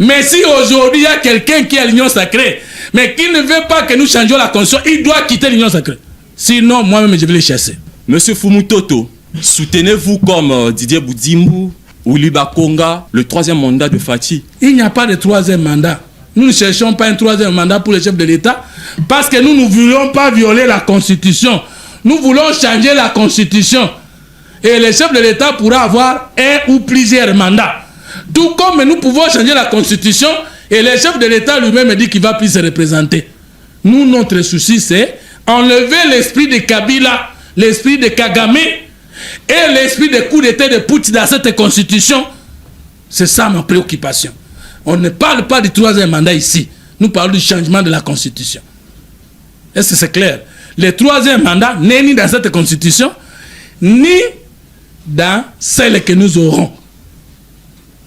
Mais si aujourd'hui il y a quelqu'un qui est à l'Union sacrée, mais qui ne veut pas que nous changions la constitution, il doit quitter l'Union sacrée. Sinon, moi-même, je vais les chasser. Monsieur Fumutoto, soutenez-vous comme Didier Boudimou ou Liba Konga le 3e mandat de Fati? Il n'y a pas de 3e mandat. Nous ne cherchons pas un 3e mandat pour le chef de l'État parce que nous ne voulons pas violer la Constitution. Nous voulons changer la Constitution. Et le chef de l'État pourra avoir un ou plusieurs mandats. Tout comme nous pouvons changer la Constitution et le chef de l'État lui-même dit qu'il ne va plus se représenter. Nous, notre souci, c'est enlever l'esprit de Kabila, l'esprit de Kagame et l'esprit de coup d'État de Poutine dans cette Constitution. C'est ça ma préoccupation. On ne parle pas du 3e mandat ici. Nous parlons du changement de la Constitution. Est-ce que c'est clair? Le 3e mandat n'est ni dans cette Constitution, ni dans celle que nous aurons.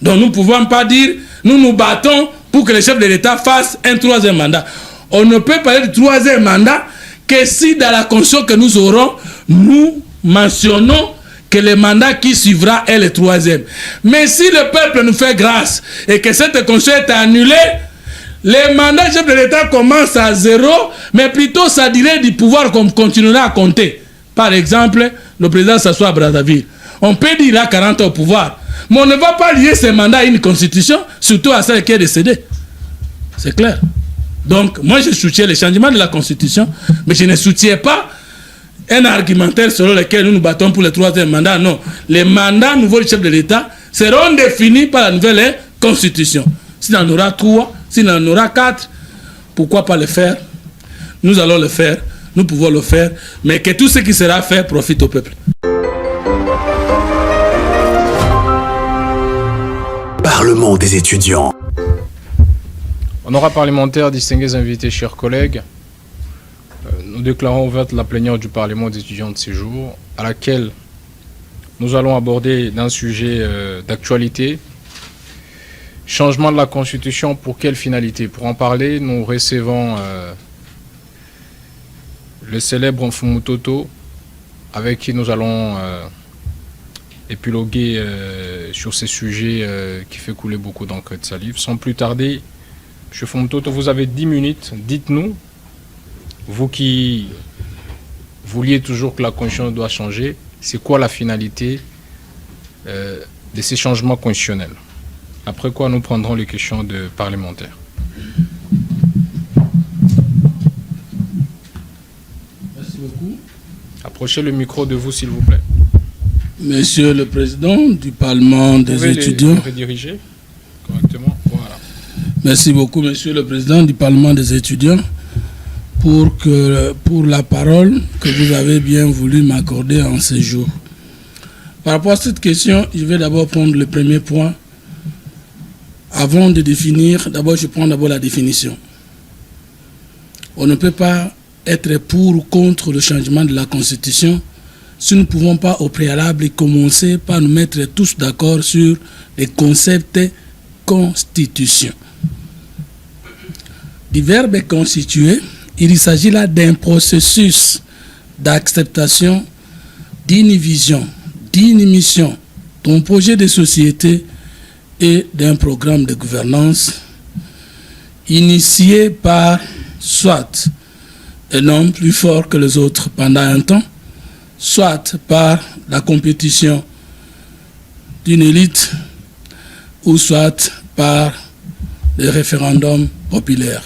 Donc nous ne pouvons pas dire, nous nous battons pour que le chef de l'État fasse un 3e mandat. On ne peut parler du 3e mandat que si dans la Constitution que nous aurons, nous mentionnons que le mandat qui suivra est le 3e. Mais si le peuple nous fait grâce et que cette Constitution est annulée, le mandat du chef de l'État commence à 0, mais plutôt sa durée du pouvoir continuera à compter. Par exemple, le président s'assoit à Brazzaville. On peut dire qu'il a 40 ans au pouvoir. Mais on ne va pas lier ce mandat à une constitution, surtout à celle qui est décédée. C'est clair. Donc, moi, je soutiens le changement de la constitution, mais je ne soutiens pas un argumentaire selon lequel nous nous battons pour le 3e mandat. Non. Les mandats nouveaux du chef de l'État seront définis par la nouvelle constitution. S'il en aura 3, s'il en aura 4, pourquoi pas le faire? Nous allons le faire, nous pouvons le faire, mais que tout ce qui sera fait profite au peuple. Parlement des étudiants. Honorables parlementaires, distingués invités, chers collègues, nous déclarons ouverte la plénière du Parlement des étudiants de ces jours, à laquelle nous allons aborder d'un sujet d'actualité. Changement de la Constitution, pour quelle finalité? Pour en parler, nous recevons le célèbre Fumutoto, avec qui nous allons épiloguer sur ces sujets qui fait couler beaucoup d'encre de salive. Sans plus tarder, M. Fumutoto, vous avez 10 minutes. Dites-nous, vous qui vouliez toujours que la Constitution doit changer, c'est quoi la finalité de ces changements constitutionnels? Après quoi, nous prendrons les questions de parlementaires. Merci beaucoup. Approchez le micro de vous, s'il vous plaît. Monsieur le Président du Parlement des étudiants. Les rediriger correctement. Voilà. Merci beaucoup, Monsieur le Président du Parlement des étudiants, pour la parole que vous avez bien voulu m'accorder en ce jour. Par rapport à cette question, je vais d'abord prendre le premier point. Avant de définir, d'abord je prends d'abord la définition. On ne peut pas être pour ou contre le changement de la Constitution si nous ne pouvons pas au préalable commencer par nous mettre tous d'accord sur les concepts constitution. Du verbe constituer, il s'agit là d'un processus d'acceptation d'une vision, d'une mission, d'un projet de société et d'un programme de gouvernance initié par soit un homme plus fort que les autres pendant un temps, soit par la compétition d'une élite, ou soit par le référendum populaire.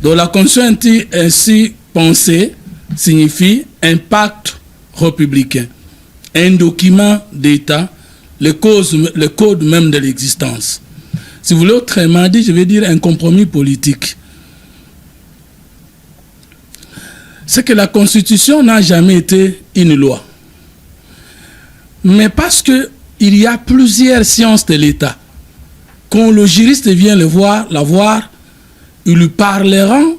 Donc la Constitution ainsi pensée signifie un pacte républicain, un document d'État, le code même de l'existence. Si vous voulez autrement dit, je vais dire un compromis politique. C'est que la Constitution n'a jamais été une loi. Mais parce qu'il y a plusieurs sciences de l'État, quand le juriste vient la voir, ils lui parleront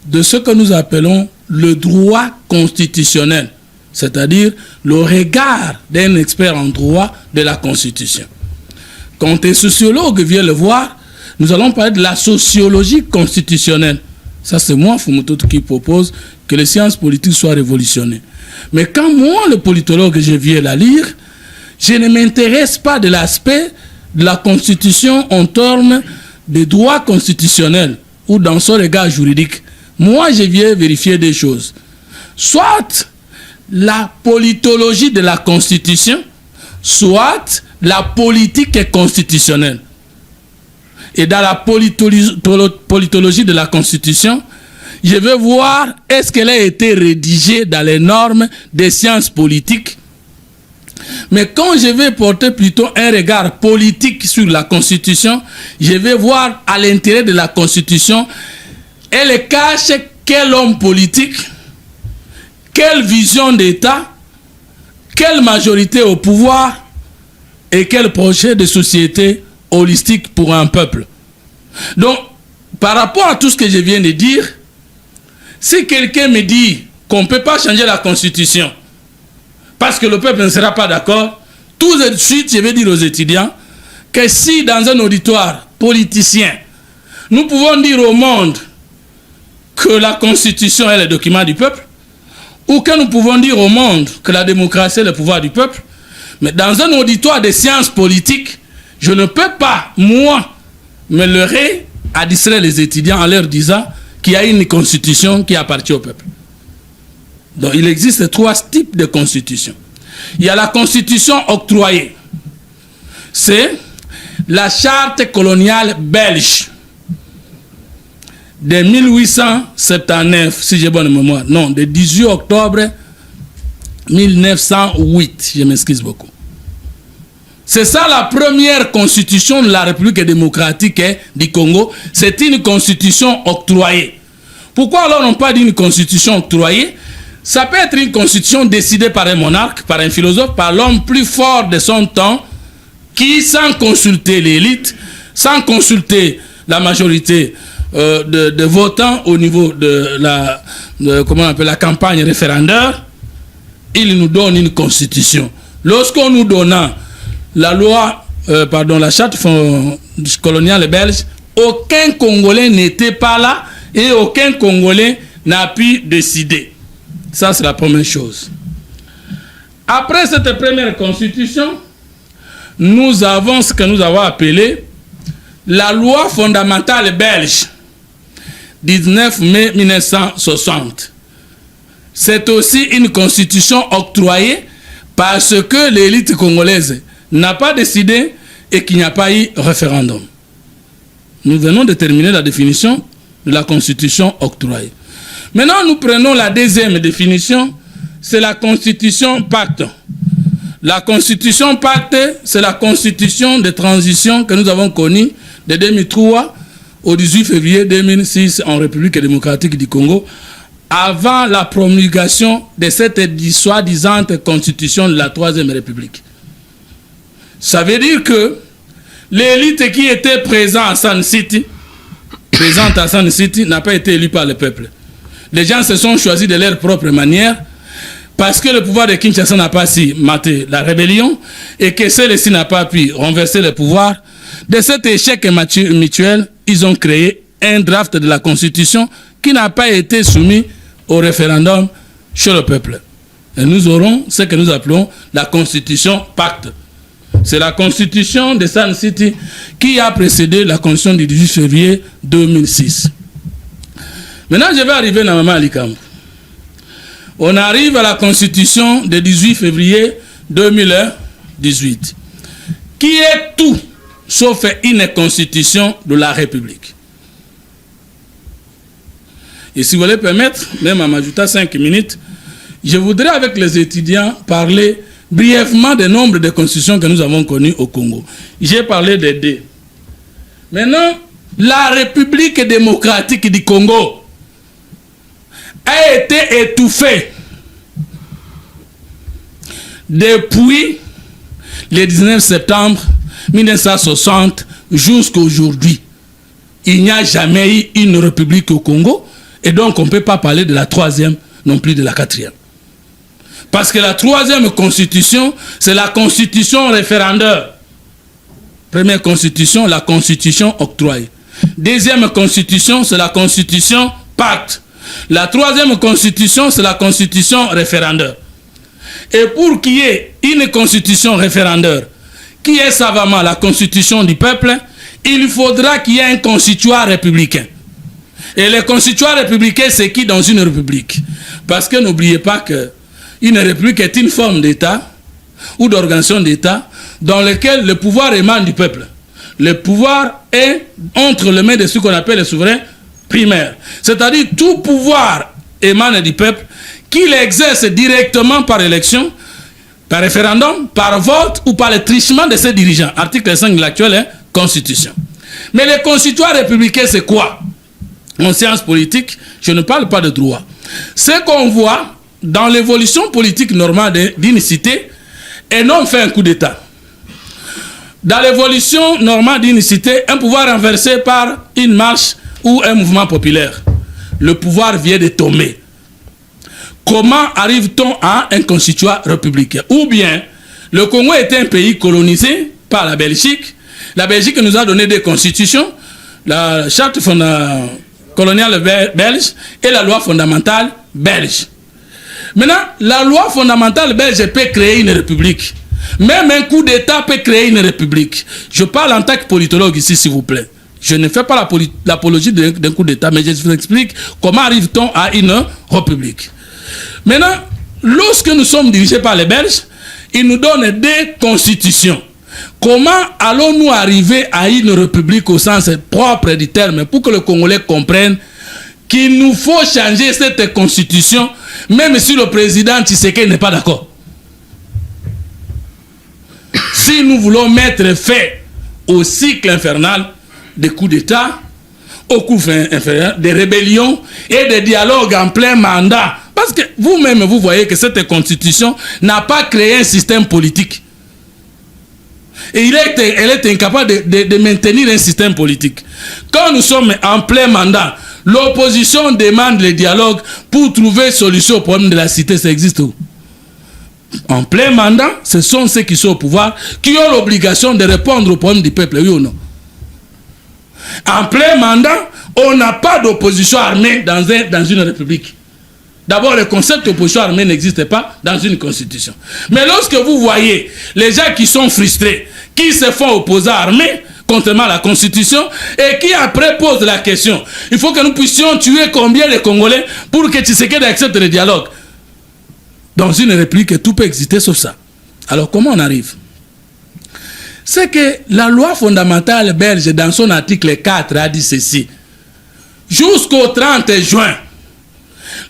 de ce que nous appelons le droit constitutionnel, c'est-à-dire le regard d'un expert en droit de la Constitution. Quand un sociologue vient le voir, nous allons parler de la sociologie constitutionnelle. Ça, c'est moi, Fumutoto, qui propose que les sciences politiques soient révolutionnées. Mais quand moi, le politologue, je viens la lire, je ne m'intéresse pas de l'aspect de la Constitution en termes de droit constitutionnel ou dans son regard juridique, moi je viens vérifier des choses. Soit la politologie de la Constitution, soit la politique constitutionnelle. Et dans la politologie de la Constitution, je veux voir est-ce qu'elle a été rédigée dans les normes des sciences politiques. Mais quand je vais porter plutôt un regard politique sur la Constitution, je vais voir à l'intérieur de la Constitution, elle cache quel homme politique, quelle vision d'État, quelle majorité au pouvoir et quel projet de société holistique pour un peuple. Donc, par rapport à tout ce que je viens de dire, si quelqu'un me dit qu'on ne peut pas changer la Constitution parce que le peuple ne sera pas d'accord, tout de suite, je vais dire aux étudiants que si dans un auditoire politicien, nous pouvons dire au monde que la Constitution est le document du peuple, ou que nous pouvons dire au monde que la démocratie est le pouvoir du peuple, mais dans un auditoire de sciences politiques, je ne peux pas, moi, me leurrer à distraire les étudiants en leur disant qu'il y a une constitution qui appartient au peuple. Donc il existe 3 types de constitution. Il y a la constitution octroyée. C'est la charte coloniale belge de 1879, si j'ai bonne mémoire. Non, de 18 octobre 1908. Je m'excuse beaucoup. C'est ça la première constitution de la République démocratique du Congo. C'est une constitution octroyée. Pourquoi alors on parle d'une constitution octroyée? Ça peut être une constitution décidée par un monarque, par un philosophe, par l'homme plus fort de son temps, qui, sans consulter l'élite, sans consulter la majorité de votants au niveau de la campagne référendaire, il nous donne une constitution. Lorsqu'on nous donna la loi, la charte coloniale belge, aucun Congolais n'était pas là et aucun Congolais n'a pu décider. Ça, c'est la première chose. Après cette première constitution, nous avons ce que nous avons appelé la loi fondamentale belge, 19 mai 1960. C'est aussi une constitution octroyée parce que l'élite congolaise n'a pas décidé et qu'il n'y a pas eu référendum. Nous venons de terminer la définition de la constitution octroyée. Maintenant, nous prenons la deuxième définition, c'est la constitution pacte. La constitution pacte, c'est la constitution de transition que nous avons connue de 2003 au 18 février 2006 en République démocratique du Congo, avant la promulgation de cette soi-disant constitution de la Troisième République. Ça veut dire que l'élite qui était présente à Sun City n'a pas été élue par le peuple. Les gens se sont choisis de leur propre manière parce que le pouvoir de Kinshasa n'a pas su mater la rébellion et que celle-ci n'a pas pu renverser le pouvoir. De cet échec mutuel, ils ont créé un draft de la Constitution qui n'a pas été soumis au référendum chez le peuple. Et nous aurons ce que nous appelons la Constitution pacte. C'est la Constitution de Sun City qui a précédé la Constitution du 18 février 2006. Maintenant, je vais arriver dans Maman Alikambo. On arrive à la Constitution du 18 février 2018, qui est tout sauf une constitution de la République. Et si vous voulez permettre, même en m'ajoutant 5 minutes, je voudrais avec les étudiants parler brièvement des nombres de constitutions que nous avons connues au Congo. J'ai parlé des 2. Maintenant, la République démocratique du Congo a été étouffée depuis le 19 septembre 1960 jusqu'à aujourd'hui. Il n'y a jamais eu une république au Congo et donc on ne peut pas parler de la 3e non plus de la 4e. Parce que la 3e constitution, c'est la constitution référendaire. Première constitution, la constitution octroyée. Deuxième constitution, c'est la constitution pacte. La 3e constitution, c'est la constitution référendaire. Et pour qu'il y ait une constitution référendaire qui est savamment la constitution du peuple, il faudra qu'il y ait un constituant républicain. Et le constituant républicain, c'est qui dans une république? Parce que n'oubliez pas qu'une république est une forme d'État ou d'organisation d'État dans laquelle le pouvoir émane du peuple. Le pouvoir est entre les mains de ce qu'on appelle les souverains primaires. C'est-à-dire tout pouvoir émane du peuple qu'il exerce directement par élection, par référendum, par vote ou par le trichement de ses dirigeants. Article 5 de l'actuelle Constitution. Mais le constituant républicain, c'est quoi? En sciences politiques, je ne parle pas de droit. Ce qu'on voit dans l'évolution politique normale d'une cité, un homme fait un coup d'État. Dans l'évolution normale d'une cité, un pouvoir renversé par une marche ou un mouvement populaire. Le pouvoir vient de tomber. Comment arrive-t-on à un constituant républicain? Ou bien, le Congo était un pays colonisé par la Belgique. La Belgique nous a donné des constitutions, la charte coloniale belge et la loi fondamentale belge. Maintenant, la loi fondamentale belge peut créer une république. Même un coup d'État peut créer une république. Je parle en tant que politologue ici, s'il vous plaît. Je ne fais pas l'apologie d'un coup d'État, mais je vous explique comment arrive-t-on à une république. Maintenant, lorsque nous sommes dirigés par les Belges, ils nous donnent des constitutions. Comment allons-nous arriver à une république au sens propre du terme pour que le Congolais comprenne qu'il nous faut changer cette constitution, même si le président Tshisekedi n'est pas d'accord? Si nous voulons mettre fin au cycle infernal des coups d'État, au coup infernal des rébellions et des dialogues en plein mandat, parce que vous-même, vous voyez que cette constitution n'a pas créé un système politique. Et elle est incapable de maintenir un système politique. Quand nous sommes en plein mandat, l'opposition demande le dialogue pour trouver solution au problème de la cité. Ça existe où? En plein mandat, ce sont ceux qui sont au pouvoir qui ont l'obligation de répondre aux problèmes du peuple, oui ou non? En plein mandat, on n'a pas d'opposition armée dans une république. D'abord, le concept d'opposition armée n'existe pas dans une constitution. Mais lorsque vous voyez les gens qui sont frustrés, qui se font opposer armés, contrairement à la constitution, et qui après posent la question, il faut que nous puissions tuer combien de Congolais pour que Tshisekedi accepte le dialogue? Dans une république, tout peut exister sauf ça. Alors, comment on arrive? C'est que la loi fondamentale belge, dans son article 4, a dit ceci. Jusqu'au 30 juin,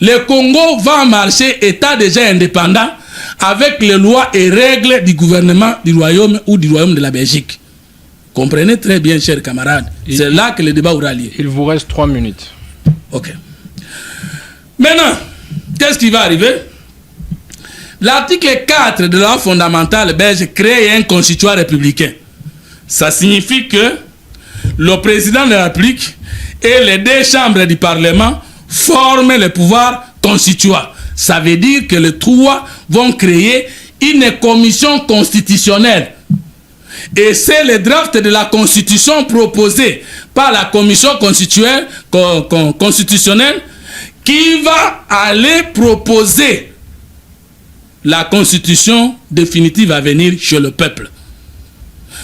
le Congo va marcher état déjà indépendant avec les lois et règles du gouvernement du royaume ou du royaume de la Belgique. Comprenez très bien, chers camarades. C'est là que le débat aura lieu. Il vous reste 3 minutes. Ok. Maintenant, qu'est-ce qui va arriver? L'article 4 de la loi fondamentale belge crée un constituant républicain. Ça signifie que le président de la République et les 2 chambres du Parlement forment le pouvoir constituant. Ça veut dire que les 3 vont créer une commission constitutionnelle. Et c'est le draft de la constitution proposée par la commission constitutionnelle qui va aller proposer la constitution définitive à venir chez le peuple.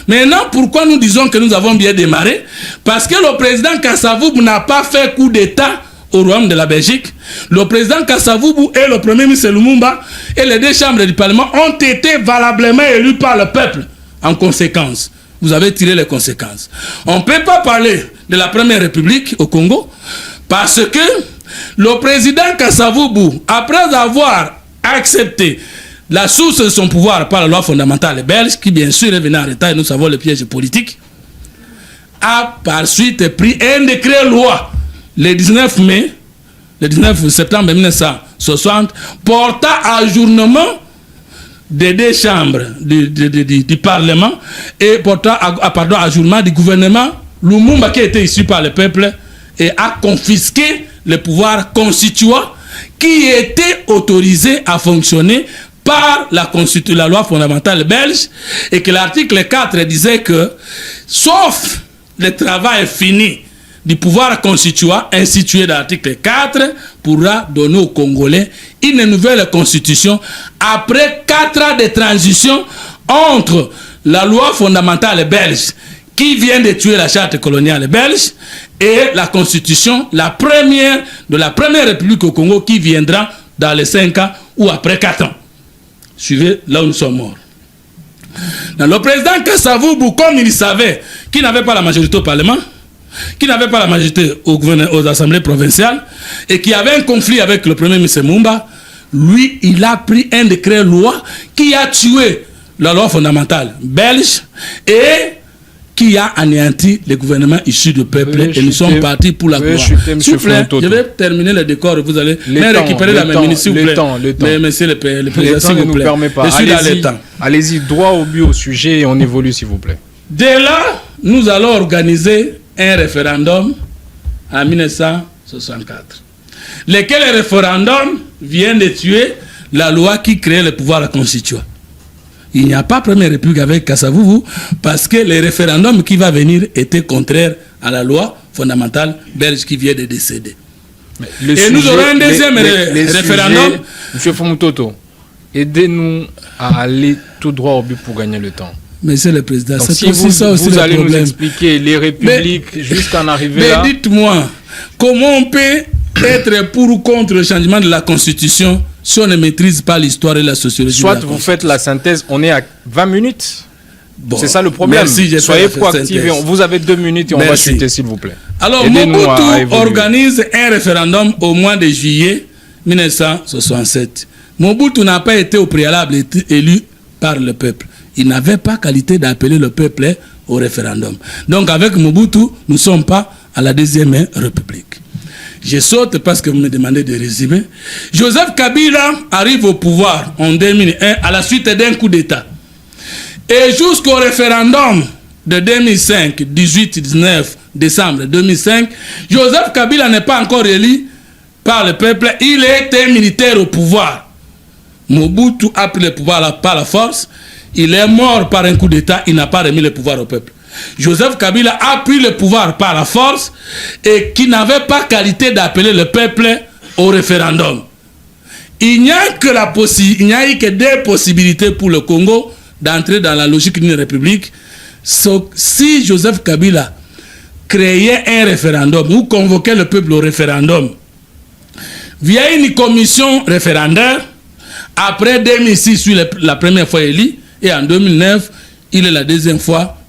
Maintenant, pourquoi nous disons que nous avons bien démarré? Parce que le président Kasavubu n'a pas fait coup d'État au royaume de la Belgique. Le président Kasavubu et le premier ministre Lumumba et les 2 chambres du Parlement ont été valablement élus par le peuple. En conséquence, vous avez tiré les conséquences. On ne peut pas parler de la première république au Congo parce que le président Kasavubu, après avoir accepté la source de son pouvoir par la loi fondamentale belge, qui bien sûr est venue en retard et nous savons le piège politique, a par suite pris un décret loi le 19 septembre 1960 portant ajournement des 2 chambres du Parlement et portant ajournement du gouvernement Lumumba qui était issu par le peuple et a confisqué le pouvoir constituant qui était autorisé à fonctionner par la loi fondamentale belge et que l'article 4 disait que sauf le travail fini du pouvoir constituant institué dans l'article 4 pourra donner aux Congolais une nouvelle constitution après 4 ans de transition entre la loi fondamentale belge qui vient de tuer la charte coloniale belge et la constitution, la première de la première république au Congo qui viendra dans les 5 ans ou après 4 ans. Suivez là où nous sommes morts. Le président Kasavubu, comme il savait qu'il n'avait pas la majorité au Parlement, qu'il n'avait pas la majorité aux assemblées provinciales et qu'il y avait un conflit avec le premier ministre Mumba, lui, il a pris un décret loi qui a tué la loi fondamentale belge et qui a anéanti le gouvernement issu du peuple et nous sommes partis pour la gloire. S'il vous plaît, je vais terminer le décor et vous allez récupérer la même ministre, s'il vous plaît. Mais monsieur le président, s'il vous plaît. Je suis dans le temps. Allez-y, droit au but au sujet et on évolue, s'il vous plaît. Dès là, nous allons organiser un référendum en 1964. Lequel référendum vient de tuer la loi qui crée le pouvoir constituant. Il n'y a pas première république avec Kasavubu parce que le référendum qui va venir était contraire à la loi fondamentale belge qui vient de décéder. Et nous aurons un deuxième référendum. Monsieur Fumutoto, aidez-nous à aller tout droit au but pour gagner le temps. Monsieur le Président, c'est si vous allez nous expliquer les républiques jusqu'à en arriver là. Mais dites-moi, comment on peut être pour ou contre le changement de la Constitution si on ne maîtrise pas l'histoire et la sociologie? Soit vous faites la synthèse, on est à 20 minutes. Bon, c'est ça le problème. Merci, soyez proactifs. Vous avez 2 minutes et on va chuter, s'il vous plaît. Alors, Mobutu organise un référendum au mois de juillet 1967. Mobutu n'a pas été au préalable élu par le peuple. Il n'avait pas qualité d'appeler le peuple au référendum. Donc, avec Mobutu, nous ne sommes pas à la deuxième république. Je saute parce que vous me demandez de résumer. Joseph Kabila arrive au pouvoir en 2001 à la suite d'un coup d'État. Et jusqu'au référendum de 2005, 18-19 décembre 2005, Joseph Kabila n'est pas encore élu par le peuple. Il était militaire au pouvoir. Mobutu a pris le pouvoir par la force. Il est mort par un coup d'État. Il n'a pas remis le pouvoir au peuple. Joseph Kabila a pris le pouvoir par la force et qui n'avait pas qualité d'appeler le peuple au référendum. Il n'y a eu que 2 possibilités pour le Congo d'entrer dans la logique d'une république. Si Joseph Kabila créait un référendum ou convoquait le peuple au référendum via une commission référendaire, après 2006, il est la première fois élu et en 2009, il est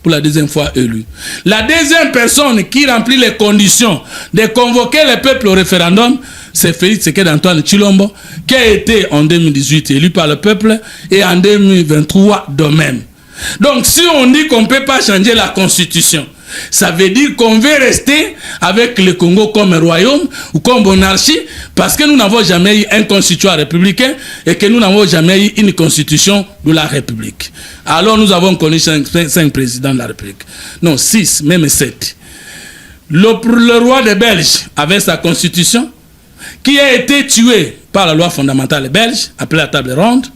pour la deuxième fois élu. La deuxième personne qui remplit les conditions de convoquer le peuple au référendum, c'est Félix Tshisekedi-Antoine Tshilombo, qui a été en 2018 élu par le peuple et en 2023 de même. Donc si on dit qu'on ne peut pas changer la constitution, ça veut dire qu'on veut rester avec le Congo comme un royaume ou comme monarchie parce que nous n'avons jamais eu un constituant républicain et que nous n'avons jamais eu une constitution de la République. Alors nous avons connu 5 présidents de la République. Non, 6, même 7. Le roi des Belges avait sa constitution qui a été tuée par la loi fondamentale belge, appelée la table ronde.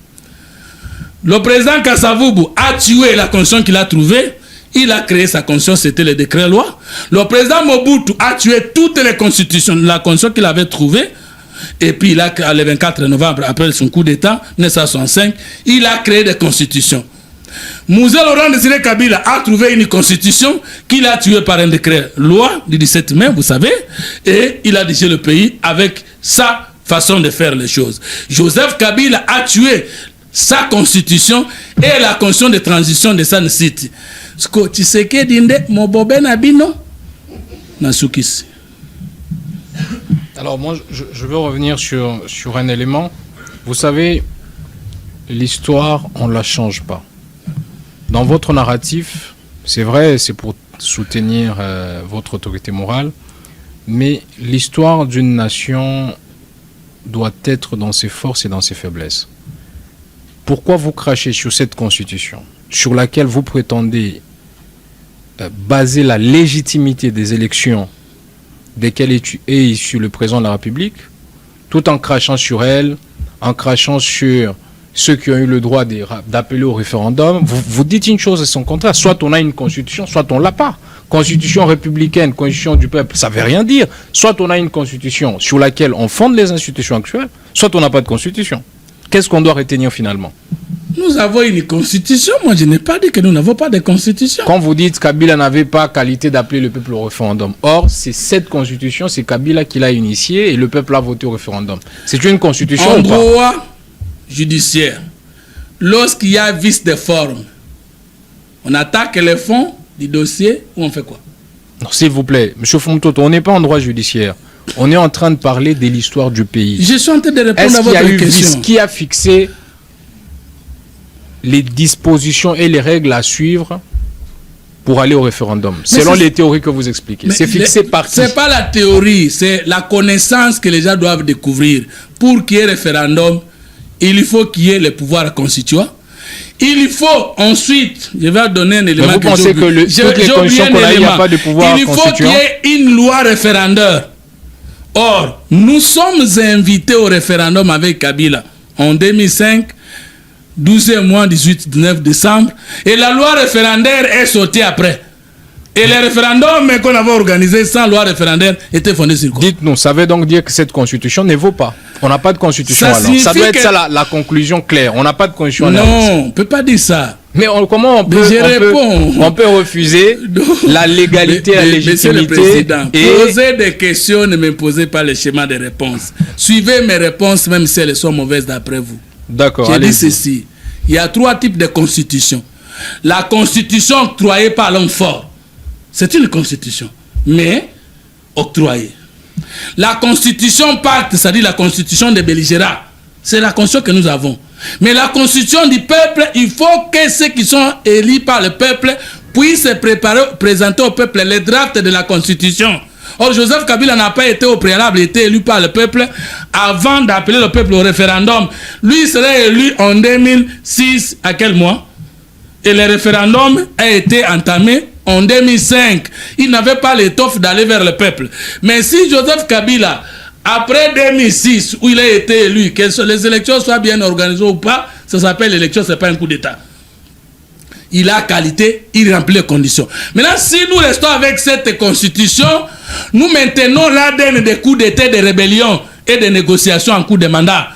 Le président Kasavubu a tué la constitution qu'il a trouvée. Il a créé sa constitution, c'était le décret loi. Le président Mobutu a tué toutes les constitutions, la constitution qu'il avait trouvée. Et puis, le 24 novembre, après son coup d'État, 1965, il a créé des constitutions. Mouzé Laurent Désiré Kabila a trouvé une constitution qu'il a tuée par un décret loi du 17 mai, vous savez, et il a dirigé le pays avec sa façon de faire les choses. Joseph Kabila a tué sa constitution et la constitution de transition de San City. Alors moi, je veux revenir sur un élément. Vous savez, l'histoire, on ne la change pas. Dans votre narratif, c'est vrai, c'est pour soutenir votre autorité morale, mais l'histoire d'une nation doit être dans ses forces et dans ses faiblesses. Pourquoi vous crachez sur cette constitution, sur laquelle vous prétendez baser la légitimité des élections desquelles est issu le président de la République, tout en crachant sur elle, en crachant sur ceux qui ont eu le droit d'appeler au référendum? Vous dites une chose et son contraire. Soit on a une constitution, soit on ne l'a pas. Constitution républicaine, constitution du peuple, ça ne veut rien dire. Soit on a une constitution sur laquelle on fonde les institutions actuelles, soit on n'a pas de constitution. Qu'est-ce qu'on doit retenir finalement? Nous avons une constitution. Moi, je n'ai pas dit que nous n'avons pas de constitution. Quand vous dites Kabila n'avait pas qualité d'appeler le peuple au référendum, or, c'est cette constitution, c'est Kabila qui l'a initiée et le peuple a voté au référendum. C'est une constitution En ou pas? droit judiciaire, lorsqu'il y a vice de forme, on attaque le fond du dossier ou on fait quoi? Non, s'il vous plaît, M. Fumtoto, on n'est pas en droit judiciaire. On est en train de parler de l'histoire du pays. Je suis en train de répondre Est-ce à qu'il y a votre eu question. qui a fixé les dispositions et les règles à suivre pour aller au référendum, selon les théories que vous expliquez? Mais C'est fixé par qui? C'est pas la théorie, c'est la connaissance que les gens doivent découvrir. Pour qu'il y ait référendum, il faut qu'il y ait le pouvoir constituant. Il faut ensuite, je vais donner un élément. Mais vous pensez que toutes les conditions qu'on a, il n'y a pas de pouvoir il faut qu'il constituant? y ait une loi référendaire. Or, nous sommes invités au référendum avec Kabila en 2005, 12e mois, 18-19 décembre, et la loi référendaire est sortie après. Et les référendums qu'on avait organisés sans loi référendaire étaient fondés sur quoi? Dites-nous, ça veut donc dire que cette constitution ne vaut pas. On n'a pas de constitution Ça alors. Ça signifie doit être que- ça la conclusion claire. On n'a pas de constitution. alors. Non, on ne peut pas dire ça. Mais comment on peut, Je réponds. on peut refuser la légalité, la Monsieur le légitimité Président, et posez des questions, ne me posez pas le schéma de réponse. Suivez mes réponses, même si elles sont mauvaises d'après vous. d'accord. J'ai dit allez-y. ceci. Il y a 3 types de constitutions. La constitution octroyée par l'homme fort, c'est une constitution, mais octroyée. La constitution pacte, c'est-à-dire la constitution des belligérants, c'est la constitution que nous avons. Mais la constitution du peuple, il faut que ceux qui sont élus par le peuple puissent se présenter au peuple les drafts de la constitution. Or, Joseph Kabila n'a pas été au préalable, il était élu par le peuple avant d'appeler le peuple au référendum. Lui serait élu en 2006, à quel mois? Et le référendum a été entamé en 2005. Il n'avait pas l'étoffe d'aller vers le peuple. Mais si Joseph Kabila, après 2006, où il a été élu, que les élections soient bien organisées ou pas, ça s'appelle l'élection, ce n'est pas un coup d'État. Il a qualité, il remplit les conditions. Maintenant, si nous restons avec cette constitution, nous maintenons l'ADN des coups d'État, des rébellions et des négociations en cours de mandat.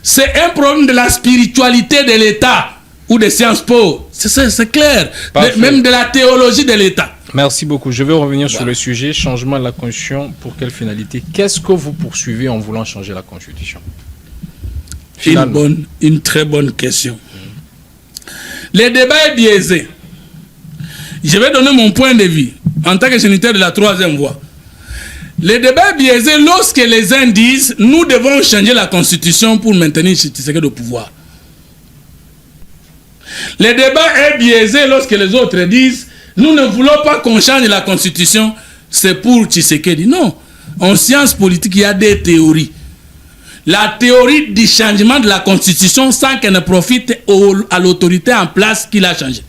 C'est un problème de la spiritualité de l'État ou des Sciences Po. C'est clair. Même de la théologie de l'État. Merci beaucoup. Je vais revenir sur le sujet changement de la constitution. Pour quelle finalité? Qu'est-ce que vous poursuivez en voulant changer la constitution? Une très bonne question. Le débat est biaisé. Je vais donner mon point de vue en tant que géniteur de la 3e voie. Le débat est biaisé lorsque les uns disent nous devons changer la constitution pour maintenir Tshisekedi au pouvoir. Le débat est biaisé lorsque les autres disent nous ne voulons pas qu'on change la constitution, c'est pour Tshisekedi. Non. En sciences politiques, il y a des théories. La théorie du changement de la constitution sans qu'elle ne profite à l'autorité en place qui l'a changée.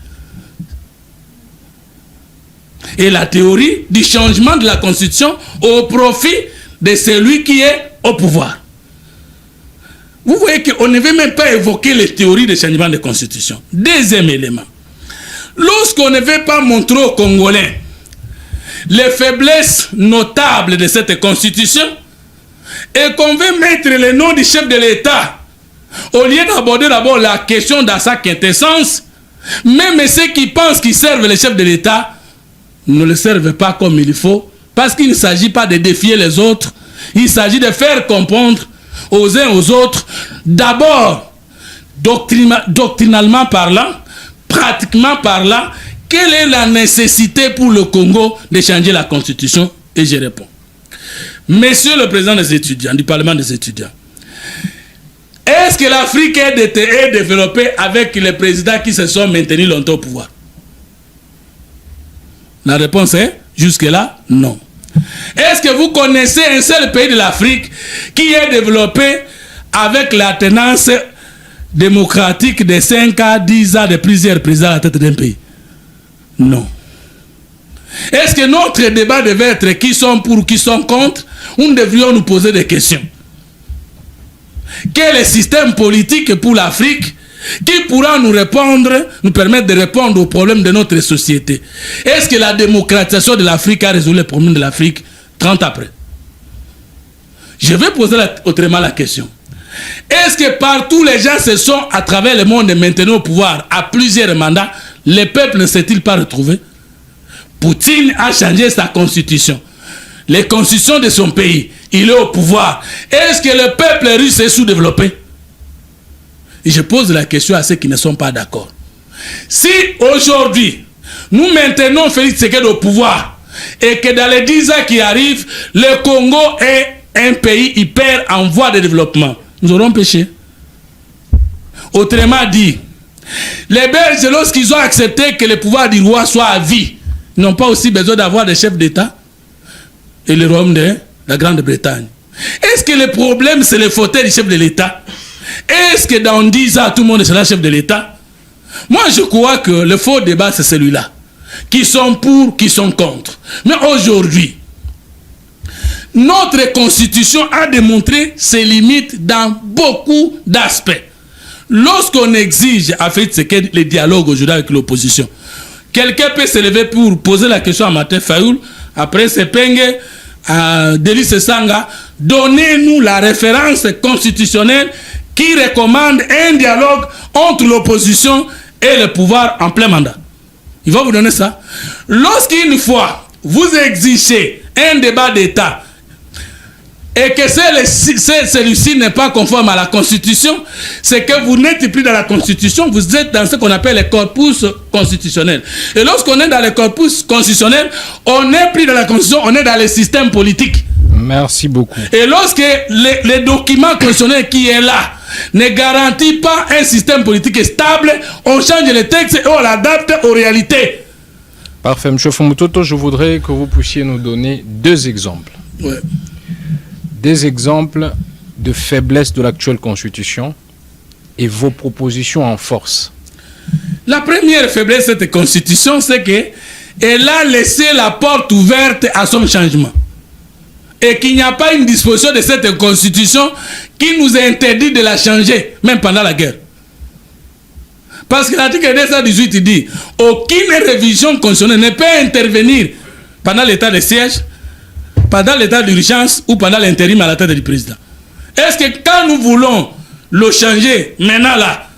Et la théorie du changement de la constitution au profit de celui qui est au pouvoir. Vous voyez qu'on ne veut même pas évoquer les théories de changement de constitution. Deuxième élément. Lorsqu'on ne veut pas montrer aux Congolais les faiblesses notables de cette constitution, et qu'on veut mettre le nom du chef de l'État, au lieu d'aborder d'abord la question dans sa quintessence, même ceux qui pensent qu'ils servent le chef de l'État ne le servent pas comme il faut, parce qu'il ne s'agit pas de défier les autres, il s'agit de faire comprendre aux uns aux autres, d'abord, doctrinalement parlant, pratiquement parlant, quelle est la nécessité pour le Congo de changer la constitution? Et je réponds. Monsieur le président des étudiants, du Parlement des étudiants, est-ce que l'Afrique est développée avec les présidents qui se sont maintenus longtemps au pouvoir? La réponse est, jusque-là, non. Est-ce que vous connaissez un seul pays de l'Afrique qui est développé avec la tenance démocratique de 5 à 10 ans de plusieurs présidents à la tête d'un pays? Non. Est-ce que notre débat devait être qui sont pour, qui sont contre? Nous devrions nous poser des questions. Quel est le système politique pour l'Afrique qui pourra nous répondre, nous permettre de répondre aux problèmes de notre société? Est-ce que la démocratisation de l'Afrique a résolu les problèmes de l'Afrique 30 ans après? Je vais poser autrement la question. Est-ce que partout les gens se sont à travers le monde maintenus au pouvoir à plusieurs mandats, le peuple ne s'est-il pas retrouvé? Poutine a changé sa constitution, les constitutions de son pays, il est au pouvoir. Est-ce que le peuple russe est sous-développé? Et je pose la question à ceux qui ne sont pas d'accord. Si aujourd'hui, nous maintenons Félix Tshisekedi au pouvoir et que dans les 10 ans qui arrivent, le Congo est un pays hyper en voie de développement, nous aurons péché. Autrement dit, les Belges, lorsqu'ils ont accepté que le pouvoir du roi soit à vie, ils n'ont pas aussi besoin d'avoir des chefs d'État et le royaume de la Grande-Bretagne. Est-ce que le problème, c'est le fauteuil du chef de l'État? Est-ce que dans 10 ans, tout le monde sera chef de l'État? Moi, je crois que le faux débat, c'est celui-là. Qui sont pour, qui sont contre. Mais aujourd'hui, notre constitution a démontré ses limites dans beaucoup d'aspects. Lorsqu'on exige, en fait, c'est que les dialogues aujourd'hui avec l'opposition, quelqu'un peut se lever pour poser la question à Martin Fayoul, après Sepenge, à Délice Sanga, donnez-nous la référence constitutionnelle qui recommande un dialogue entre l'opposition et le pouvoir en plein mandat. Il va vous donner ça. Lorsqu'une fois, vous exigez un débat d'État et que celui-ci n'est pas conforme à la Constitution, c'est que vous n'êtes plus dans la Constitution, vous êtes dans ce qu'on appelle le corpus constitutionnel. Et lorsqu'on est dans le corpus constitutionnel, on n'est plus dans la Constitution, on est dans le système politique. Merci beaucoup. Et lorsque le document constitutionnel qui est là ne garantit pas un système politique stable, on change le texte et on l'adapte aux réalités. Parfait. M. Fumutoto, je voudrais que vous puissiez nous donner 2 exemples. Ouais. Des exemples de faiblesse de l'actuelle constitution et vos propositions en force. La première faiblesse de cette constitution, c'est qu'elle a laissé la porte ouverte à son changement. Et qu'il n'y a pas une disposition de cette constitution qui nous interdit de la changer, même pendant la guerre. Parce que l'article 218 dit aucune révision constitutionnelle ne peut intervenir pendant l'état de siège, pendant l'état d'urgence ou pendant l'intérim à la tête du président. Est-ce que quand nous voulons le changer, maintenant là,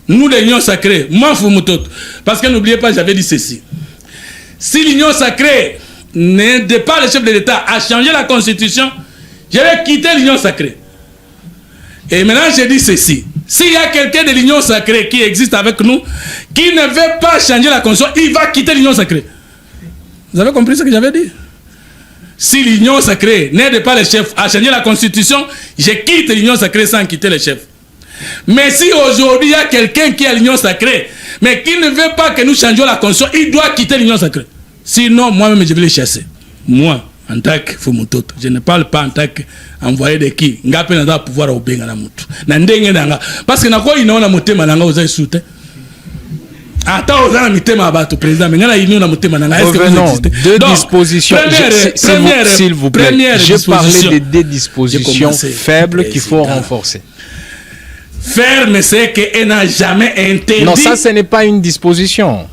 nous l'Union sacrée, moi Fumutoto, parce que n'oubliez pas, j'avais dit ceci. Si l'Union sacrée n'aide pas le chef de l'État à changer la constitution, je vais quitter l'Union sacrée. Et maintenant je dis ceci. S'il y a quelqu'un de l'Union sacrée qui existe avec nous, qui ne veut pas changer la constitution, il va quitter l'Union sacrée. Vous avez compris ce que j'avais dit? Si l'Union sacrée n'aide pas les chefs à changer la constitution, je quitte l'Union sacrée sans quitter les chefs. Mais si aujourd'hui il y a quelqu'un qui est à l'Union sacrée, mais qui ne veut pas que nous changions la constitution, il doit quitter l'Union sacrée. Sinon, moi-même, je vais les chasser. Moi, en tant que Fumutoto, je ne parle pas en tant qu'envoyé de qui. Je n'ai pas pouvoir au Benga. Parce que je n'ai pas motema nanga aux insultes. Attends, revenons, 2 dispositions. S'il vous plaît, j'ai parlé des dispositions faibles qu'il faut renforcer. Ferme, c'est qu'elle n'a jamais interdit. Non, ça, ce n'est pas une disposition.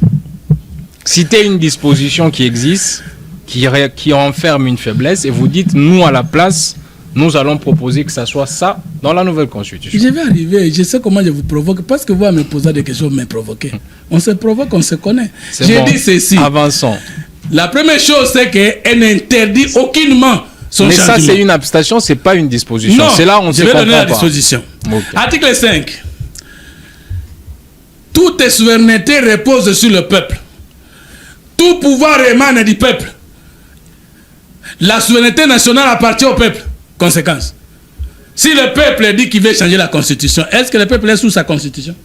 Citez une disposition qui existe, qui enferme une faiblesse, et vous dites, nous, à la place, nous allons proposer que ça soit ça dans la nouvelle constitution. Je vais arriver, je sais comment je vous provoque, parce que vous me posez des questions, vous me provoquez. On se provoque, on se connaît. J'ai dit ceci. Avançons. La première chose, c'est qu'elle n'interdit aucunement son changement. Mais ça, c'est une abstention, ce n'est pas une disposition. Non, c'est là on je vais donner la disposition. Okay. Article 5. Toute souveraineté repose sur le peuple. Tout pouvoir émane du peuple. La souveraineté nationale appartient au peuple. Conséquence. Si le peuple dit qu'il veut changer la constitution, est-ce que le peuple est sous sa constitution?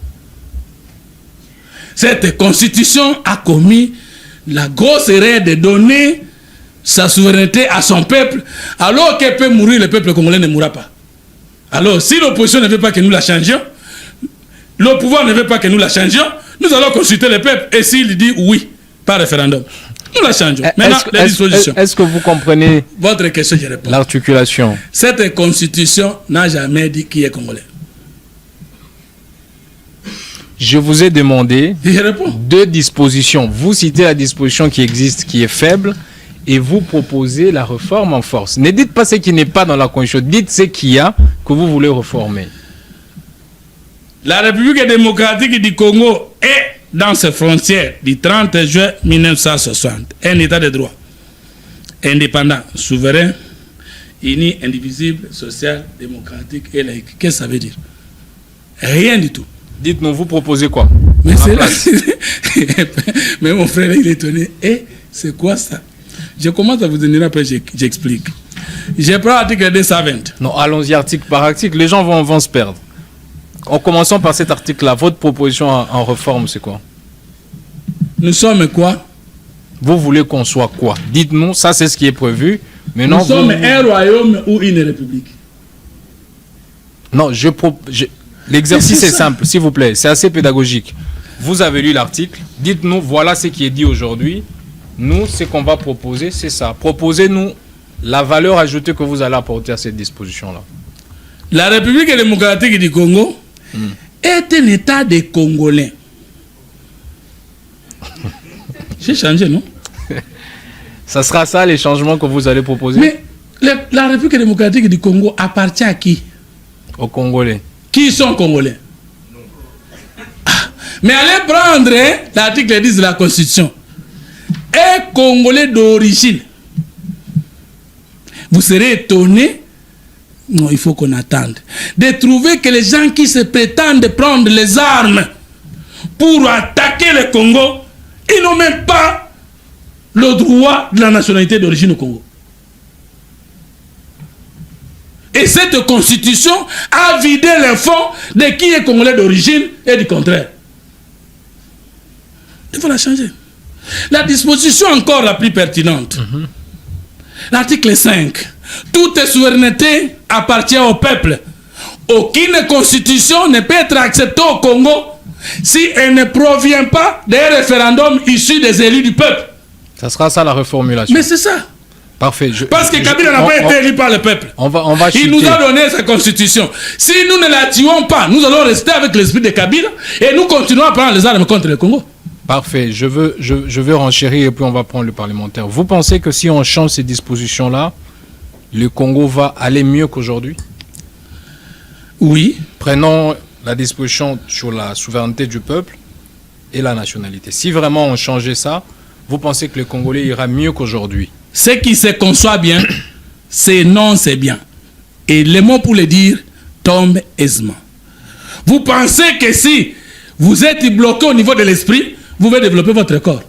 Cette constitution a commis la grosse erreur de donner sa souveraineté à son peuple, alors qu'elle peut mourir, le peuple congolais ne mourra pas. Alors, si l'opposition ne veut pas que nous la changions, le pouvoir ne veut pas que nous la changions, nous allons consulter le peuple, et s'il dit oui, par référendum, nous la changeons. Maintenant, les dispositions. Est-ce que vous comprenez votre question? Je réponds. L'articulation. Cette constitution n'a jamais dit qui est congolais. Je vous ai demandé 2 dispositions. Vous citez la disposition qui existe, qui est faible, et vous proposez la réforme en force. Ne dites pas ce qui n'est pas dans la Constitution, dites ce qu'il y a que vous voulez réformer. La République démocratique du Congo est dans ses frontières du 30 juin 1960. Un État de droit, indépendant, souverain, uni, indivisible, social, démocratique et laïque. Qu'est-ce que ça veut dire? Rien du tout. Dites-nous, vous proposez quoi? Mais c'est là. Mais mon frère, il est étonné. Et c'est quoi ça? Je commence à vous donner après, j'explique. Je prends l'article 220. Non, allons-y article par article. Les gens vont se perdre. En commençant par cet article-là, votre proposition en réforme, c'est quoi? Nous sommes quoi? Vous voulez qu'on soit quoi? Dites-nous, ça c'est ce qui est prévu. Mais Nous non, sommes un royaume ou une république. Non, l'exercice Mais est c'est simple, s'il vous plaît. C'est assez pédagogique. Vous avez lu l'article. Dites-nous, voilà ce qui est dit aujourd'hui. Nous, ce qu'on va proposer, c'est ça. Proposez-nous la valeur ajoutée que vous allez apporter à cette disposition-là. La République démocratique du Congo est un État des Congolais. J'ai changé, non? Ça sera ça les changements que vous allez proposer? Mais la République démocratique du Congo appartient à qui? Aux Congolais. Qui sont Congolais? Mais allez prendre l'article 10 de la Constitution. Un Congolais d'origine. Vous serez étonné, non, il faut qu'on attende, de trouver que les gens qui se prétendent prendre les armes pour attaquer le Congo, ils n'ont même pas le droit de la nationalité d'origine au Congo. Et cette constitution a vidé les fonds de qui est Congolais d'origine et du contraire. Il faut la changer. La disposition encore la plus pertinente. L'article 5. Toute souveraineté appartient au peuple. Aucune constitution ne peut être acceptée au Congo si elle ne provient pas d'un référendum issu des élus du peuple. Ça sera ça la reformulation. Mais c'est ça. Parfait. Parce que Kabila n'a pas été élu par le peuple. On va Il nous a donné sa constitution. Si nous ne la tuons pas, nous allons rester avec l'esprit de Kabila et nous continuons à prendre les armes contre le Congo. Parfait. Je veux renchérir et puis on va prendre le parlementaire. Vous pensez que si on change ces dispositions-là, le Congo va aller mieux qu'aujourd'hui? Oui. Prenons la disposition sur la souveraineté du peuple et la nationalité. Si vraiment on changeait ça, vous pensez que le Congolais ira mieux qu'aujourd'hui? Ce qui se conçoit bien, c'est non, c'est bien. Et les mots pour le dire tombent aisément. Vous pensez que si vous êtes bloqué au niveau de l'esprit, vous pouvez développer votre corps?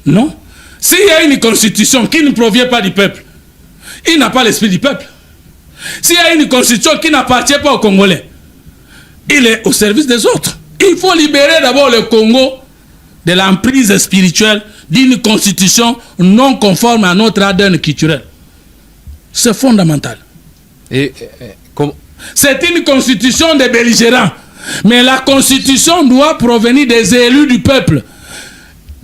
Non. S'il y a une constitution qui ne provient pas du peuple, il n'a pas l'esprit du peuple. S'il y a une constitution qui n'appartient pas aux Congolais, il est au service des autres. Il faut libérer d'abord le Congo de l'emprise spirituelle d'une constitution non conforme à notre ADN culturel. C'est fondamental. C'est une constitution des belligérants. Mais la constitution doit provenir des élus du peuple.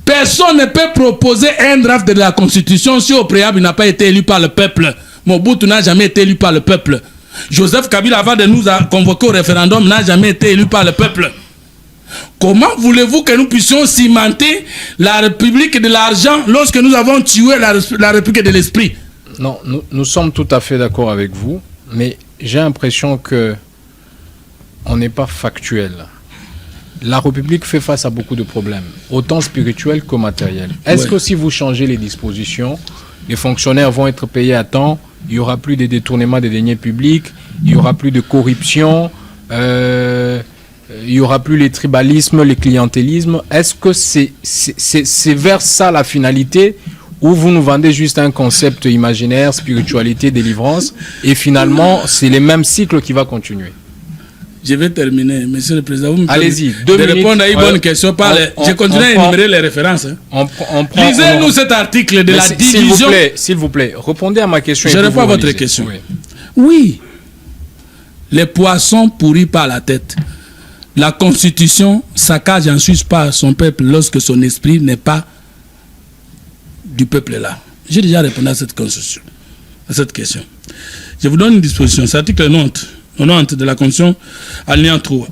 Personne ne peut proposer un draft de la constitution si au préalable il n'a pas été élu par le peuple. Mobutu n'a jamais été élu par le peuple. Joseph Kabila, avant de nous convoquer au référendum, n'a jamais été élu par le peuple. Comment voulez-vous que nous puissions cimenter la République de l'argent lorsque nous avons tué la République de l'esprit? Non, nous sommes tout à fait d'accord avec vous, mais j'ai l'impression que on n'est pas factuel. La République fait face à beaucoup de problèmes, autant spirituels que matériels. Est-ce que si vous changez les dispositions, les fonctionnaires vont être payés à temps, il n'y aura plus de détournement des deniers publics, il n'y aura plus de corruption, il n'y aura plus les tribalismes, les clientélismes? Est-ce que c'est vers ça la finalité, ou vous nous vendez juste un concept imaginaire, spiritualité, délivrance, et finalement c'est les mêmes cycles qui vont continuer? Je vais terminer, Monsieur le Président. Vous me Allez-y, de répondre à une bonne question. Je continue à énumérer les références. Lisez-nous cet article de la division. S'il vous plaît, répondez à ma question. Je réponds à votre question. Oui. Les poissons pourris par la tête. La Constitution saccage en Suisse par son peuple lorsque son esprit n'est pas du peuple là. J'ai déjà répondu à cette Constitution, à cette question. Je vous donne une disposition. C'est l'article 90 de la Constitution, alinéa 3.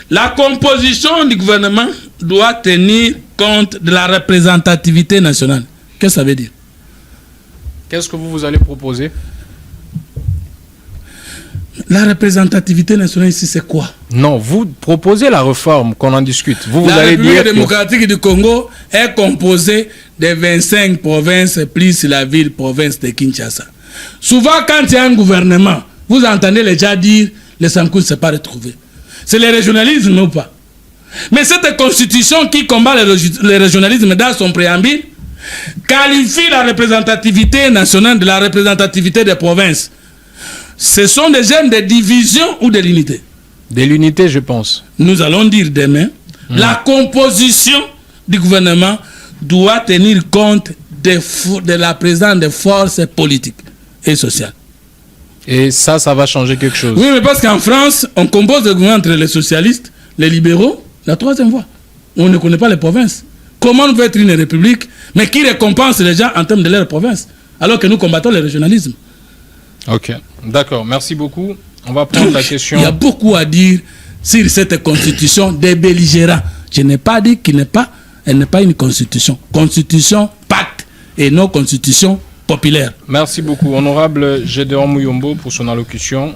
La composition du gouvernement doit tenir compte de la représentativité nationale. Qu'est-ce que ça veut dire? Qu'est-ce que vous allez proposer? La représentativité nationale ici, c'est quoi? Non, vous proposez la réforme, qu'on en discute. Vous La allez République dire démocratique du Congo est composée de 25 provinces plus la ville-province de Kinshasa. Souvent, quand il y a un gouvernement, vous entendez les gens dire les Sankou ne s'est pas retrouvé. C'est le régionalisme ou pas? Mais cette constitution qui combat le régionalisme dans son préambule qualifie la représentativité nationale de la représentativité des provinces. Ce sont des gemmes de division ou de l'unité? de l'unité, je pense. Nous allons dire demain, la composition du gouvernement doit tenir compte de la présence des forces politiques et sociales. Et ça va changer quelque chose. Oui, mais parce qu'en France, on compose le gouvernement entre les socialistes, les libéraux, la troisième voie. On ne connaît pas les provinces. Comment on veut être une république, mais qui récompense les gens en termes de leur province, alors que nous combattons le régionalisme? Ok, d'accord, merci beaucoup. On va prendre la question. Il y a beaucoup à dire sur cette constitution des belligérants. Je n'ai pas dit elle n'est pas une constitution. Constitution pacte et non constitution populaire. Merci beaucoup, honorable Gédéon Mouyombo, pour son allocution.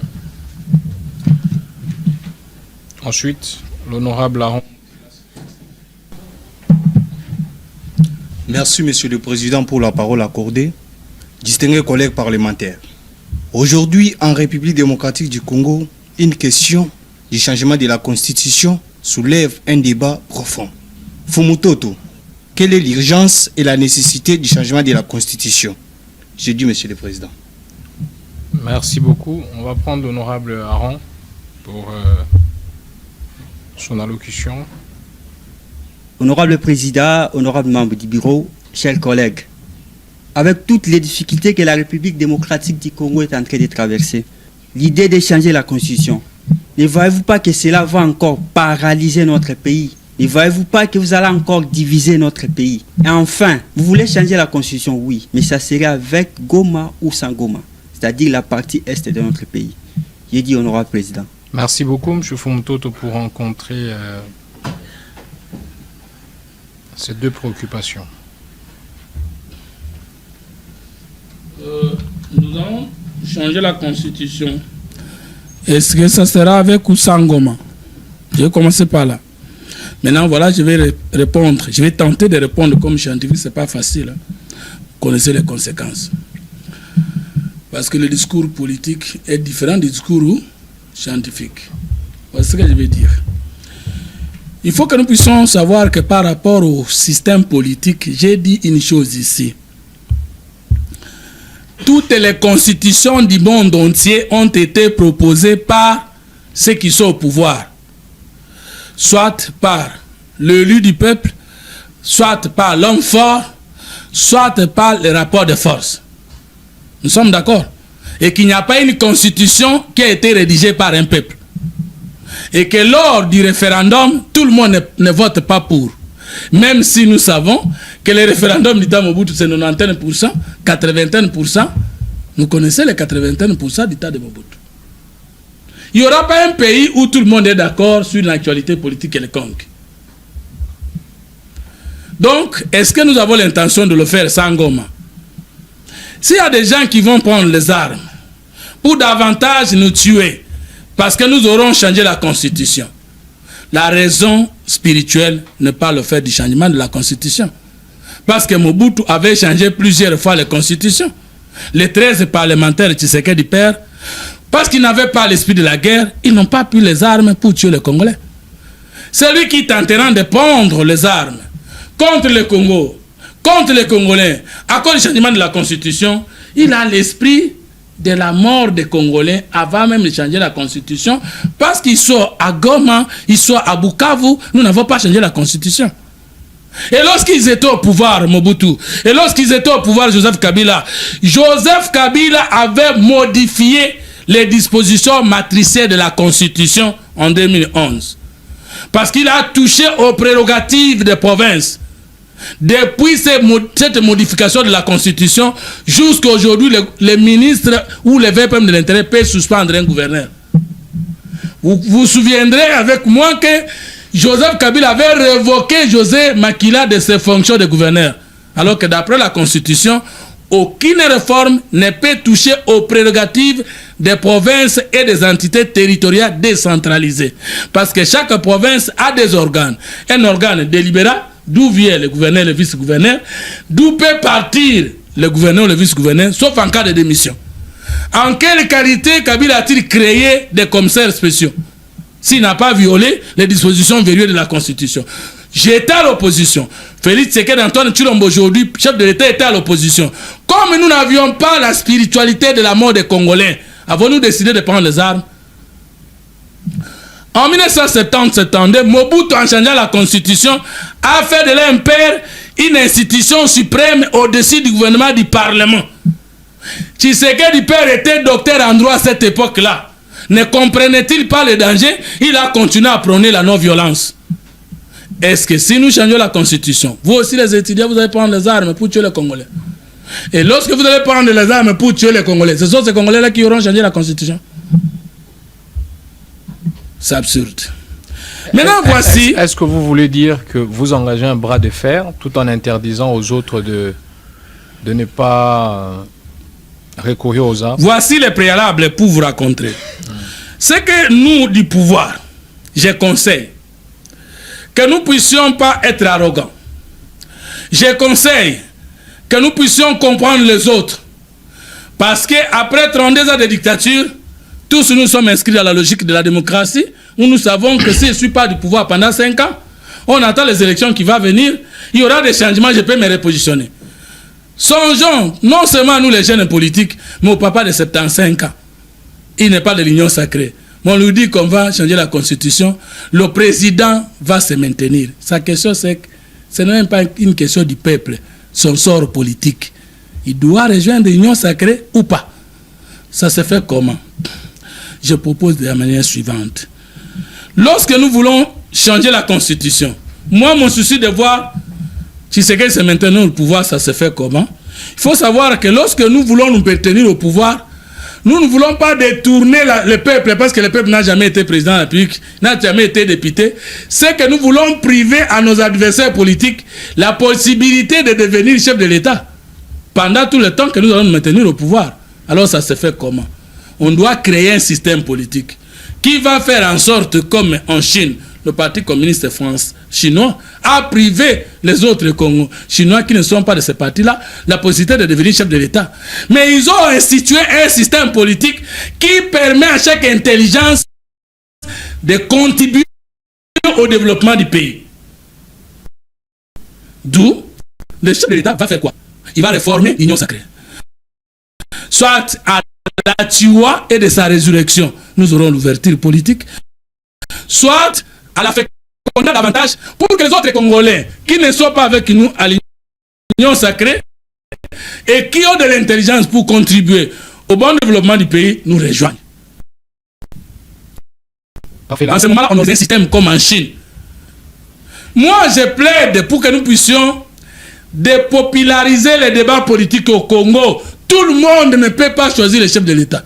Ensuite, l'honorable Aron. Merci, Monsieur le Président, pour la parole accordée. Distingués collègues parlementaires. Aujourd'hui, en République démocratique du Congo, une question du changement de la Constitution soulève un débat profond. Fumutoto, quelle est l'urgence et la nécessité du changement de la Constitution? J'ai dit, Monsieur le Président. Merci beaucoup. On va prendre l'honorable Aron pour son allocution. Honorable Président, honorable membre du bureau, chers collègues, avec toutes les difficultés que la République démocratique du Congo est en train de traverser, l'idée de changer la Constitution, ne voyez-vous pas que cela va encore paralyser notre pays? Ne voyez-vous pas que vous allez encore diviser notre pays? Et enfin, vous voulez changer la Constitution, oui, mais ça serait avec Goma ou sans Goma, c'est-à-dire la partie est de notre pays. J'ai dit, honorable Président. Merci beaucoup, M. Fumutoto, pour rencontrer ces deux préoccupations. Nous allons changer la constitution. Est-ce que ça sera avec ou sans Goma? Je vais commencer par là. Maintenant, voilà, je vais répondre. Je vais tenter de répondre comme scientifique, ce n'est pas facile. Hein. Vous connaissez les conséquences. Parce que le discours politique est différent du discours scientifique. Voilà ce que je vais dire. Il faut que nous puissions savoir que par rapport au système politique, j'ai dit une chose ici. Toutes les constitutions du monde entier ont été proposées par ceux qui sont au pouvoir. Soit par l'élu du peuple, soit par l'homme fort, soit par le rapport de force. Nous sommes d'accord? Et qu'il n'y a pas une constitution qui a été rédigée par un peuple. Et que lors du référendum, tout le monde ne vote pas pour. Même si nous savons que le référendum d'État Mobutu, c'est 91%, 81%. Nous connaissons les 81% d'État de Mobutu. Il n'y aura pas un pays où tout le monde est d'accord sur l'actualité politique quelconque. Donc, est-ce que nous avons l'intention de le faire sans Goma? S'il y a des gens qui vont prendre les armes pour davantage nous tuer, parce que nous aurons changé la Constitution, la raison spirituelle n'est pas le fait du changement de la Constitution. Parce que Mobutu avait changé plusieurs fois la Constitution. Les 13 parlementaires Tshisekedi père, parce qu'ils n'avaient pas l'esprit de la guerre, ils n'ont pas pu les armes pour tuer les Congolais. Celui qui tentera de prendre les armes contre le Congo, contre les Congolais, à cause du changement de la Constitution, il a l'esprit de la mort des Congolais avant même de changer la Constitution, parce qu'ils sont à Goma, ils sont à Bukavu, nous n'avons pas changé la Constitution. Et lorsqu'ils étaient au pouvoir, Mobutu, et lorsqu'ils étaient au pouvoir, Joseph Kabila avait modifié les dispositions matricielles de la Constitution en 2011. Parce qu'il a touché aux prérogatives des provinces. Depuis cette modification de la Constitution, jusqu'à aujourd'hui, les ministres ou les VPM de l'intérêt peuvent suspendre un gouverneur. Vous vous souviendrez avec moi que Joseph Kabila avait révoqué José Makila de ses fonctions de gouverneur. Alors que d'après la Constitution, aucune réforme ne peut toucher aux prérogatives des provinces et des entités territoriales décentralisées. Parce que chaque province a des organes. Un organe délibérat, d'où vient le gouverneur et le vice-gouverneur, d'où peut partir le gouverneur ou le vice-gouverneur, sauf en cas de démission. En quelle qualité Kabila a-t-il créé des commissaires spéciaux s'il n'a pas violé les dispositions verrouillées de la Constitution? J'étais à l'opposition. Félix Tshisekedi Antoine Tshilombo, aujourd'hui, chef de l'État, était à l'opposition. Comme nous n'avions pas la spiritualité de la mort des Congolais, avons-nous décidé de prendre les armes? En 1970-72, Mobutu, en changeant la Constitution, a fait de l'Impère une institution suprême au-dessus du gouvernement du Parlement. Tshisekedi père était docteur en droit à cette époque-là. Ne comprenait-il pas le danger? Il a continué à prôner la non-violence. Est-ce que si nous changeons la Constitution, vous aussi les étudiants, vous allez prendre les armes pour tuer les Congolais? Et lorsque vous allez prendre les armes pour tuer les Congolais, ce sont ces Congolais-là qui auront changé la Constitution? C'est absurde. Maintenant, voici... Est-ce que vous voulez dire que vous engagez un bras de fer tout en interdisant aux autres de ne pas recourir aux armes? Voici les préalables pour vous raconter. C'est que nous, du pouvoir, je conseille que nous ne puissions pas être arrogants. Je conseille que nous puissions comprendre les autres. Parce qu'après 32 ans de dictature, tous nous sommes inscrits dans la logique de la démocratie, où nous savons que si je ne suis pas du pouvoir pendant 5 ans, on attend les élections qui vont venir, il y aura des changements, je peux me repositionner. Songeons, non seulement nous les jeunes politiques, mais au papa de 75 ans. Il n'est pas de l'union sacrée. Mais on lui dit qu'on va changer la constitution, le président va se maintenir. Sa question c'est que ce n'est même pas une question du peuple, son sort politique. Il doit rejoindre l'union sacrée ou pas. Ça se fait comment? Je propose de la manière suivante. Lorsque nous voulons changer la constitution, moi mon souci de voir Tshisekedi se maintenir au pouvoir, ça se fait comment? Il faut savoir que lorsque nous voulons nous maintenir au pouvoir, nous ne voulons pas détourner le peuple, parce que le peuple n'a jamais été président de la République, n'a jamais été député. C'est que nous voulons priver à nos adversaires politiques la possibilité de devenir chef de l'État pendant tout le temps que nous allons nous maintenir au pouvoir. Alors ça se fait comment? On doit créer un système politique qui va faire en sorte, comme en Chine, le Parti communiste chinois a privé les autres Congo chinois qui ne sont pas de ce parti-là la possibilité de devenir chef de l'État. Mais ils ont institué un système politique qui permet à chaque intelligence de contribuer au développement du pays. D'où le chef de l'État va faire quoi? Il va réformer l'union sacrée. Soit à la Tchiwa et de sa résurrection, nous aurons l'ouverture politique, soit à la fécondation davantage pour que les autres Congolais qui ne sont pas avec nous à l'union sacrée et qui ont de l'intelligence pour contribuer au bon développement du pays nous rejoignent. En ce moment-là, on a un système comme en Chine. Moi, je plaide pour que nous puissions dépopulariser les débats politiques au Congo. Tout le monde ne peut pas choisir le chef de l'État.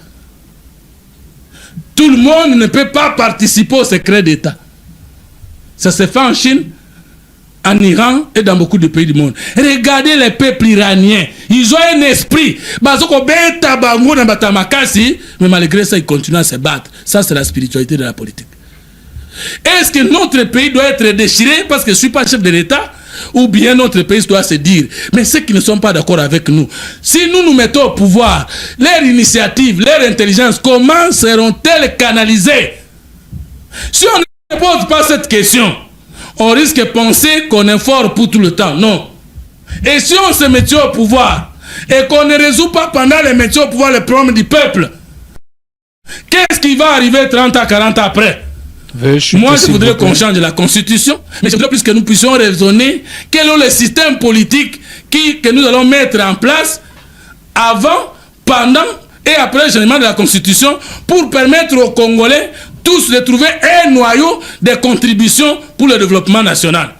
Tout le monde ne peut pas participer au secret d'État. Ça se fait en Chine, en Iran et dans beaucoup de pays du monde. Regardez les peuples iraniens. Ils ont un esprit. Mais malgré ça, ils continuent à se battre. Ça, c'est la spiritualité de la politique. Est-ce que notre pays doit être déchiré parce que je ne suis pas chef de l'État? Ou bien notre pays doit se dire, mais ceux qui ne sont pas d'accord avec nous, si nous nous mettons au pouvoir, leurs initiatives, leur intelligence, comment seront-elles canalisées? Si on ne pose pas cette question, on risque de penser qu'on est fort pour tout le temps. Non. Et si on se mettait au pouvoir et qu'on ne résout pas pendant les métiers au pouvoir les problèmes du peuple, qu'est-ce qui va arriver 30 à 40 ans après? Moi, je voudrais qu'on change la constitution, mais je voudrais plus que nous puissions raisonner quel est le système politique que nous allons mettre en place avant, pendant et après le changement de la constitution pour permettre aux Congolais tous de trouver un noyau de contribution pour le développement national.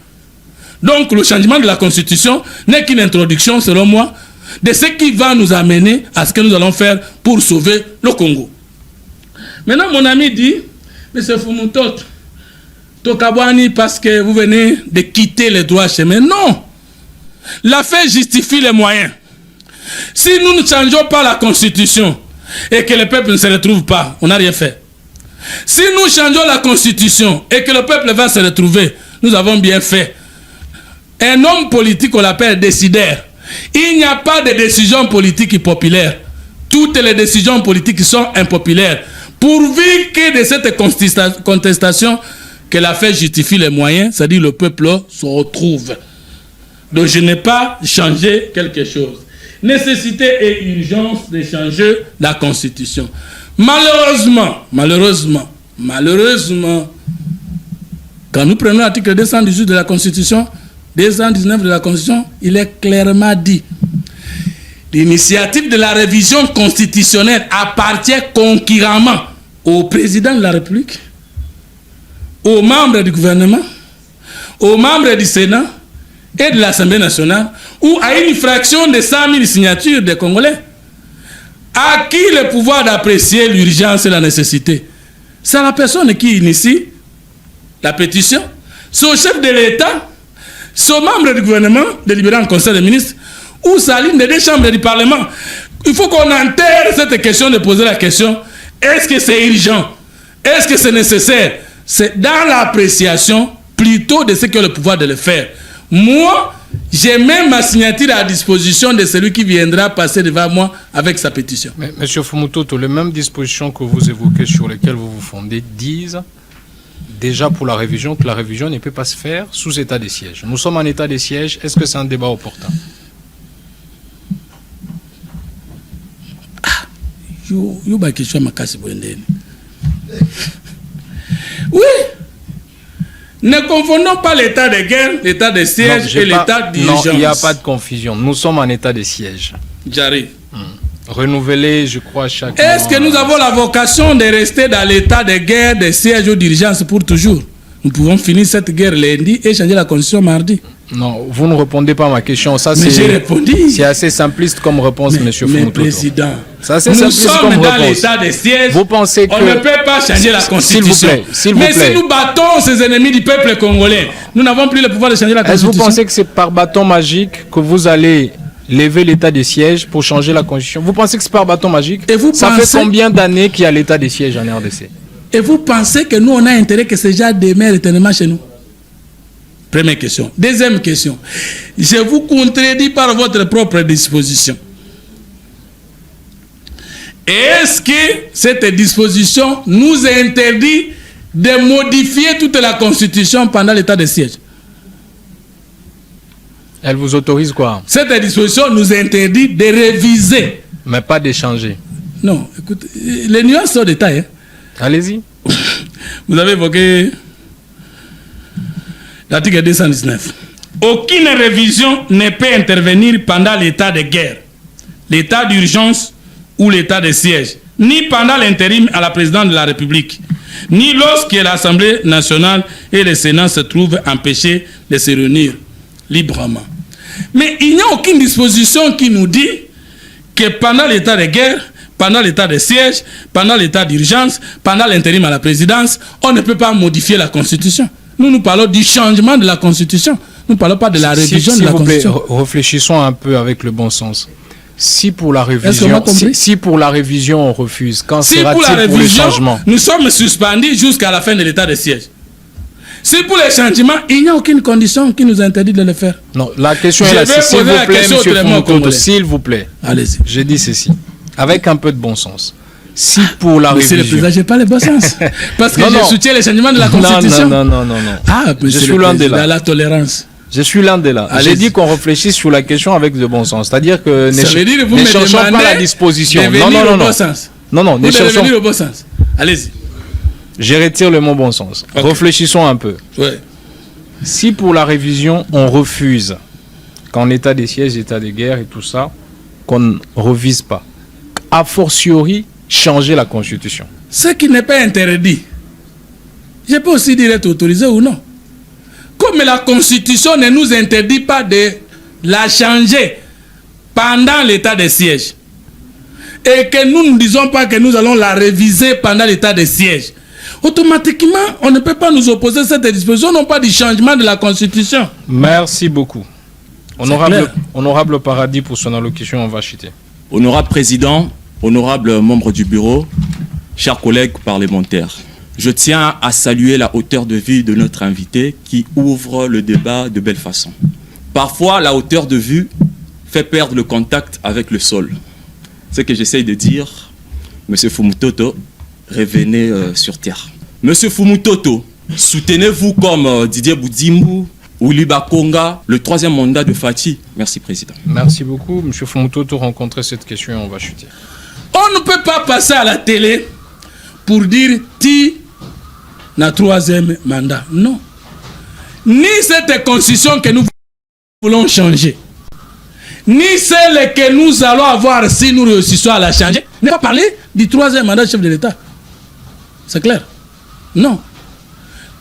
Donc, le changement de la constitution n'est qu'une introduction, selon moi, de ce qui va nous amener à ce que nous allons faire pour sauver le Congo. Maintenant, mon ami dit, mais c'est Fumutoto, Tokabwani, parce que vous venez de quitter les droits chemins. Non! La fin justifie les moyens. Si nous ne changeons pas la constitution et que le peuple ne se retrouve pas, on n'a rien fait. Si nous changeons la constitution et que le peuple va se retrouver, nous avons bien fait. Un homme politique, on l'appelle décideur. Il n'y a pas de décision politique populaire. Toutes les décisions politiques sont impopulaires. Pourvu que de cette contestation, que la fait justifie les moyens, c'est-à-dire le peuple se retrouve. Donc je n'ai pas changé quelque chose. Nécessité et urgence de changer la constitution. Malheureusement, quand nous prenons l'article 218 de la constitution, 219 de la constitution, il est clairement dit: l'initiative de la révision constitutionnelle appartient concurremment au président de la République, aux membres du gouvernement, aux membres du Sénat et de l'Assemblée nationale, ou à une fraction de 100 000 signatures des Congolais. À qui le pouvoir d'apprécier l'urgence et la nécessité? C'est la personne qui initie la pétition, son chef de l'État, son membre du gouvernement, délibéré en Conseil des ministres, ou sa ligne des deux chambres du Parlement. Il faut qu'on enterre cette question de poser la question: est-ce que c'est urgent? Est-ce que c'est nécessaire? C'est dans l'appréciation plutôt de ce que le pouvoir de le faire. Moi, j'ai même ma signature à disposition de celui qui viendra passer devant moi avec sa pétition. Mais, Monsieur Fumutoto, les mêmes dispositions que vous évoquez, sur lesquelles vous vous fondez, disent déjà pour la révision que la révision ne peut pas se faire sous état de siège. Nous sommes en état de siège. Est-ce que c'est un débat opportun? Oui. Ne confondons pas l'état de guerre, l'état de siège et l'état d'urgence. Non, il n'y a pas de confusion. Nous sommes en état de siège. J'arrive. Renouvelé, je crois, chaque Est-ce que nous avons la vocation de rester dans l'état de guerre, de siège ou d'urgence pour toujours? Nous pouvons finir cette guerre lundi et changer la constitution mardi. Non, vous ne répondez pas à ma question. Ça, mais j'ai répondu. C'est assez simpliste comme réponse, Monsieur Fumutoto. Mais président, nous sommes dans l'état de siège. Vous pensez on ne peut pas changer la constitution. S'il vous plaît. Si nous battons ces ennemis du peuple congolais, nous n'avons plus le pouvoir de changer la constitution. Est-ce que vous pensez que c'est par bâton magique que vous allez lever l'état de siège pour changer la constitution? Vous pensez que c'est par bâton magique? Et vous Ça fait combien d'années qu'il y a l'état de siège en RDC? Et vous pensez que nous, on a intérêt que ces gens demeurent éternellement chez nous? Première question. Deuxième question. Je vous contredis par votre propre disposition. Est-ce que cette disposition nous interdit de modifier toute la Constitution pendant l'état de siège? Elle vous autorise quoi? Cette disposition nous interdit de réviser. Mais pas d'échanger. Non, écoute, les nuances sont détaillées. Allez-y. Vous avez évoqué l'article 219. Aucune révision ne peut intervenir pendant l'état de guerre, l'état d'urgence ou l'état de siège, ni pendant l'intérim à la présidence de la République, ni lorsque l'Assemblée nationale et le Sénat se trouvent empêchés de se réunir librement. Mais il n'y a aucune disposition qui nous dit que pendant l'état de guerre, pendant l'état de siège, pendant l'état d'urgence, pendant l'intérim à la présidence, on ne peut pas modifier la Constitution. Nous parlons du changement de la Constitution. Nous ne parlons pas de la révision de la Constitution. S'il vous plaît, réfléchissons un peu avec le bon sens. Si pour la révision, si pour la révision on refuse, quand sera-t-il pour le changement? Nous sommes suspendus jusqu'à la fin de l'état de siège. Si pour les changements, il n'y a aucune condition qui nous interdit de le faire. Non, la question est là. S'il vous plaît, Monsieur Fumutoto, s'il vous plaît. Allez-y. Je dis ceci, avec un peu de bon sens. Si pour la révision... Monsieur le Président, je n'ai pas le bon sens. Parce que je soutiens les changements de la Constitution. Non. Ah, je suis l'un des là. La tolérance. Je suis l'un des là. J'ai dit qu'on réfléchisse sur la question avec de bon sens. C'est-à-dire que ça veut dire que vous ne cherchons pas la disposition. Non, ne cherchons pas le bon sens. Allez-y. Je retire le mot bon sens. Okay. Réfléchissons un peu. Ouais. Si pour la révision, on refuse qu'en état de siège, état de guerre et tout ça, qu'on ne revise pas, a fortiori, changer la Constitution. Ce qui n'est pas interdit. Je peux aussi dire être autorisé ou non. Comme la Constitution ne nous interdit pas de la changer pendant l'état de siège, et que nous ne disons pas que nous allons la réviser pendant l'état de siège, automatiquement, on ne peut pas nous opposer à cette disposition, non pas du changement de la Constitution. Merci beaucoup. Honorable Paradis pour son allocution, on va chuter. Honorable Président, honorable membre du bureau, chers collègues parlementaires, je tiens à saluer la hauteur de vue de notre invité qui ouvre le débat de belle façon. Parfois, la hauteur de vue fait perdre le contact avec le sol. Ce que j'essaye de dire, Monsieur Fumutoto, revenez sur terre. Monsieur Fumutoto, soutenez-vous comme Didier Boudimou ou Libakonga le 3e mandat de Fati? Merci, Président. Merci beaucoup. Monsieur Fumutoto, rencontrer cette question et on va chuter. On ne peut pas passer à la télé pour dire Ti n'a 3e mandat. Non. Ni cette constitution que nous voulons changer, ni celle que nous allons avoir si nous réussissons à la changer, n'est pas parler du 3e mandat du chef de l'État. C'est clair? Non.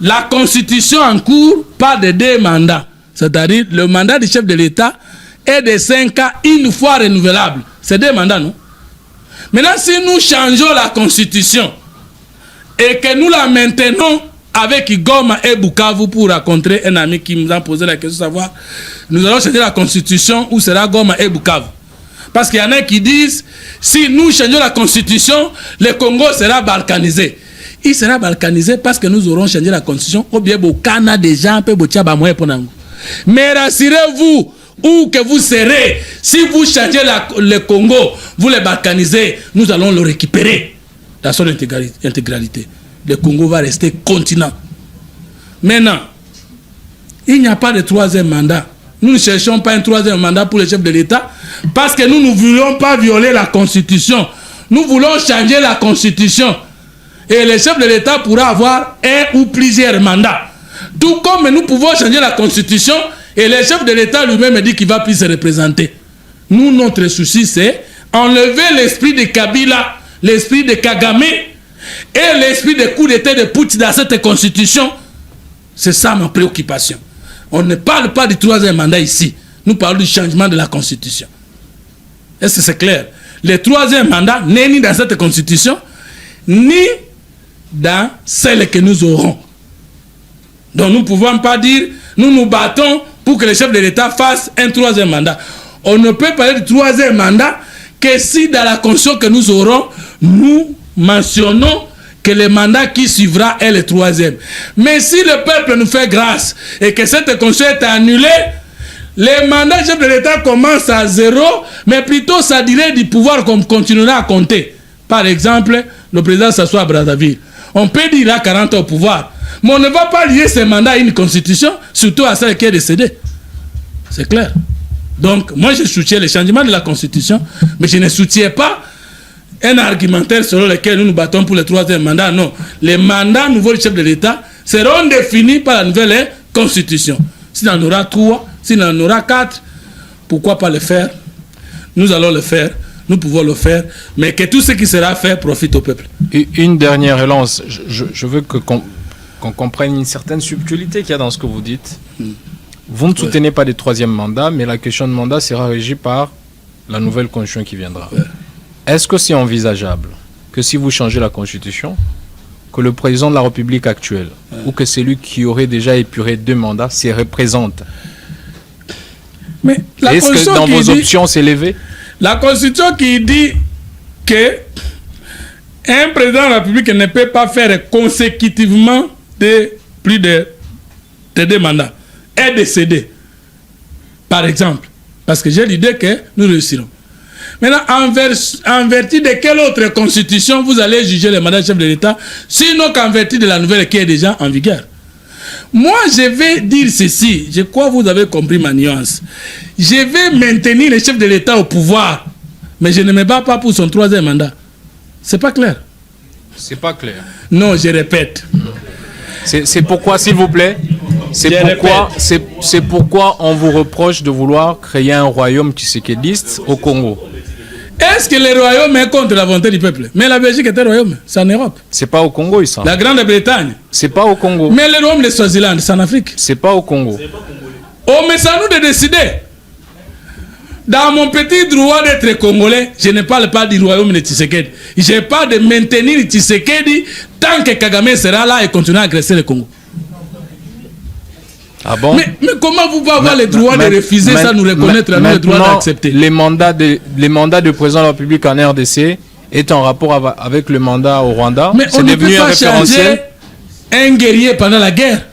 La constitution en cours parle de 2 mandats. C'est-à-dire le mandat du chef de l'État est de 5 ans, une fois renouvelable. C'est 2 mandats, non? Maintenant, si nous changeons la constitution et que nous la maintenons avec Goma et Bukavu pour rencontrer un ami qui nous a posé la question de savoir, nous allons changer la constitution ou sera Goma et Bukavu. Parce qu'il y en a qui disent, si nous changeons la constitution, le Congo sera balkanisé. Il sera balkanisé parce que nous aurons changé la constitution ou bien Bokana des gens peut botiaba moyen pour nous. Mais rassurez-vous, où que vous serez, si vous changez le Congo, vous le balkanisez, nous allons le récupérer dans son intégralité. Le Congo va rester continent. Maintenant, il n'y a pas de 3e mandat. Nous ne cherchons pas un 3e mandat pour le chef de l'État parce que nous ne voulons pas violer la Constitution. Nous voulons changer la Constitution. Et le chef de l'État pourra avoir un ou plusieurs mandats. Tout comme nous pouvons changer la Constitution et le chef de l'État lui-même dit qu'il ne va plus se représenter. Nous, notre souci, c'est enlever l'esprit de Kabila, l'esprit de Kagame et l'esprit de coup d'État de Poutine dans cette Constitution. C'est ça ma préoccupation. On ne parle pas du 3e mandat ici. Nous parlons du changement de la Constitution. Est-ce que c'est clair? Le 3e mandat n'est ni dans cette Constitution, ni dans celle que nous aurons. Donc nous ne pouvons pas dire, nous nous battons pour que le chef de l'État fasse un 3e mandat. On ne peut parler du 3e mandat que si dans la constitution que nous aurons, nous mentionnons que le mandat qui suivra est le 3e. Mais si le peuple nous fait grâce et que cette constitution est annulée, le mandat du chef de l'État commence à 0, mais plutôt sa durée du pouvoir continuera à compter. Par exemple, le président s'assoit à Brazzaville. On peut dire à 40 ans au pouvoir, mais on ne va pas lier ce mandat à une constitution, surtout à celle qui est décédée. C'est clair. Donc, moi, je soutiens le changement de la constitution, mais je ne soutiens pas un argumentaire selon lequel nous nous battons pour le 3e mandat. Non. Les mandats nouveaux du chef de l'État seront définis par la nouvelle constitution. S'il en aura 3, s'il en aura 4, pourquoi pas le faire? Nous allons le faire. Nous pouvons le faire, mais que tout ce qui sera fait profite au peuple. Et une dernière relance. Je veux qu'on comprenne une certaine subtilité qu'il y a dans ce que vous dites. Vous ne soutenez pas des 3e mandats, mais la question de mandat sera régie par la nouvelle constitution qui viendra. Est-ce que c'est envisageable que si vous changez la constitution, que le président de la République actuelle, ou que celui qui aurait déjà épuré 2 mandats, se représente? Mais est-ce que dans vos options, c'est élevé? La Constitution qui dit que un président de la République ne peut pas faire consécutivement plus de 2 mandats est décédé. Par exemple. Parce que j'ai l'idée que nous réussirons. Maintenant, en vertu de quelle autre constitution vous allez juger le mandat du chef de l'État, sinon qu'en vertu de la nouvelle qui est déjà en vigueur? Moi, je vais dire ceci. Je crois que vous avez compris ma nuance. Je vais maintenir le chef de l'État au pouvoir, mais je ne me bats pas pour son 3e mandat. C'est pas clair? C'est pas clair. Non, je répète. C'est pourquoi, s'il vous plaît, c'est pourquoi on vous reproche de vouloir créer un royaume tshisekéliste au Congo. Est-ce que le royaume est contre la volonté du peuple? Mais la Belgique est un royaume, c'est en Europe. C'est pas au Congo, il semble. La Grande-Bretagne. C'est pas au Congo. Mais le royaume de Swaziland, c'est en Afrique. C'est pas au Congo. Oh, mais c'est à nous de décider. Dans mon petit droit d'être congolais, je ne parle pas du royaume de Tshisekedi. Je parle de maintenir Tshisekedi tant que Kagame sera là et continuera à agresser le Congo. Ah bon? Mais comment vous pouvez avoir le droit de refuser ça, nous reconnaître, nous le droit d'accepter? Les mandats de président de la République en RDC est en rapport avec le mandat au Rwanda. Mais on C'est ne peut devenu un pas changer référentiel. un guerrier pendant la guerre.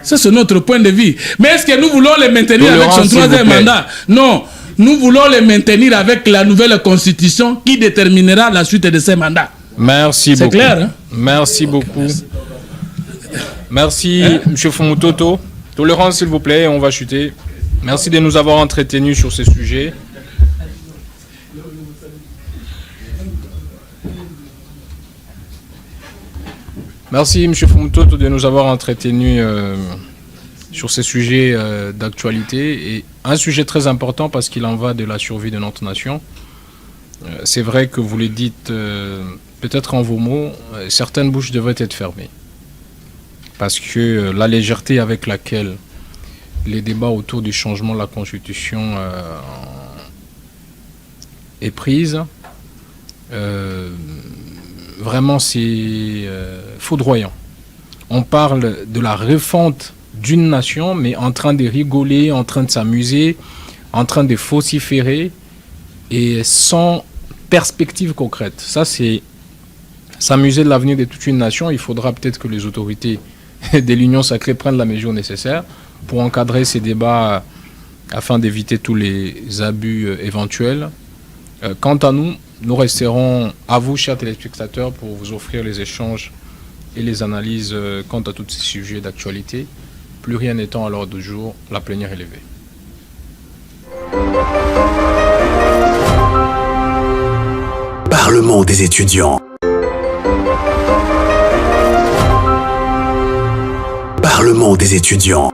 Ça, c'est notre point de vue. Mais est-ce que nous voulons les maintenir avec son troisième mandat? Non. Nous voulons les maintenir avec la nouvelle constitution qui déterminera la suite de ces mandats. Merci beaucoup. C'est clair, hein? Merci beaucoup. Merci, M. Fumutoto. Tolérance, s'il vous plaît, on va chuter. Merci de nous avoir entretenus sur ces sujets. Merci, M. Fumutoto, de nous avoir entretenus sur ces sujets d'actualité. Et un sujet très important parce qu'il en va de la survie de notre nation. C'est vrai que vous le dites peut-être en vos mots, certaines bouches devraient être fermées. Parce que la légèreté avec laquelle les débats autour du changement de la Constitution est prise, vraiment c'est foudroyant. On parle de la refonte d'une nation, mais en train de rigoler, en train de s'amuser, en train de vociférer, et sans perspective concrète. Ça, c'est s'amuser de l'avenir de toute une nation. Il faudra peut-être que les autorités de l'Union sacrée prennent la mesure nécessaire pour encadrer ces débats afin d'éviter tous les abus éventuels. Quant à nous, nous resterons à vous, chers téléspectateurs, pour vous offrir les échanges et les analyses quant à tous ces sujets d'actualité. Plus rien n'étant à l'ordre du jour, la plénière est levée. Parlement des étudiants. Parlement des étudiants.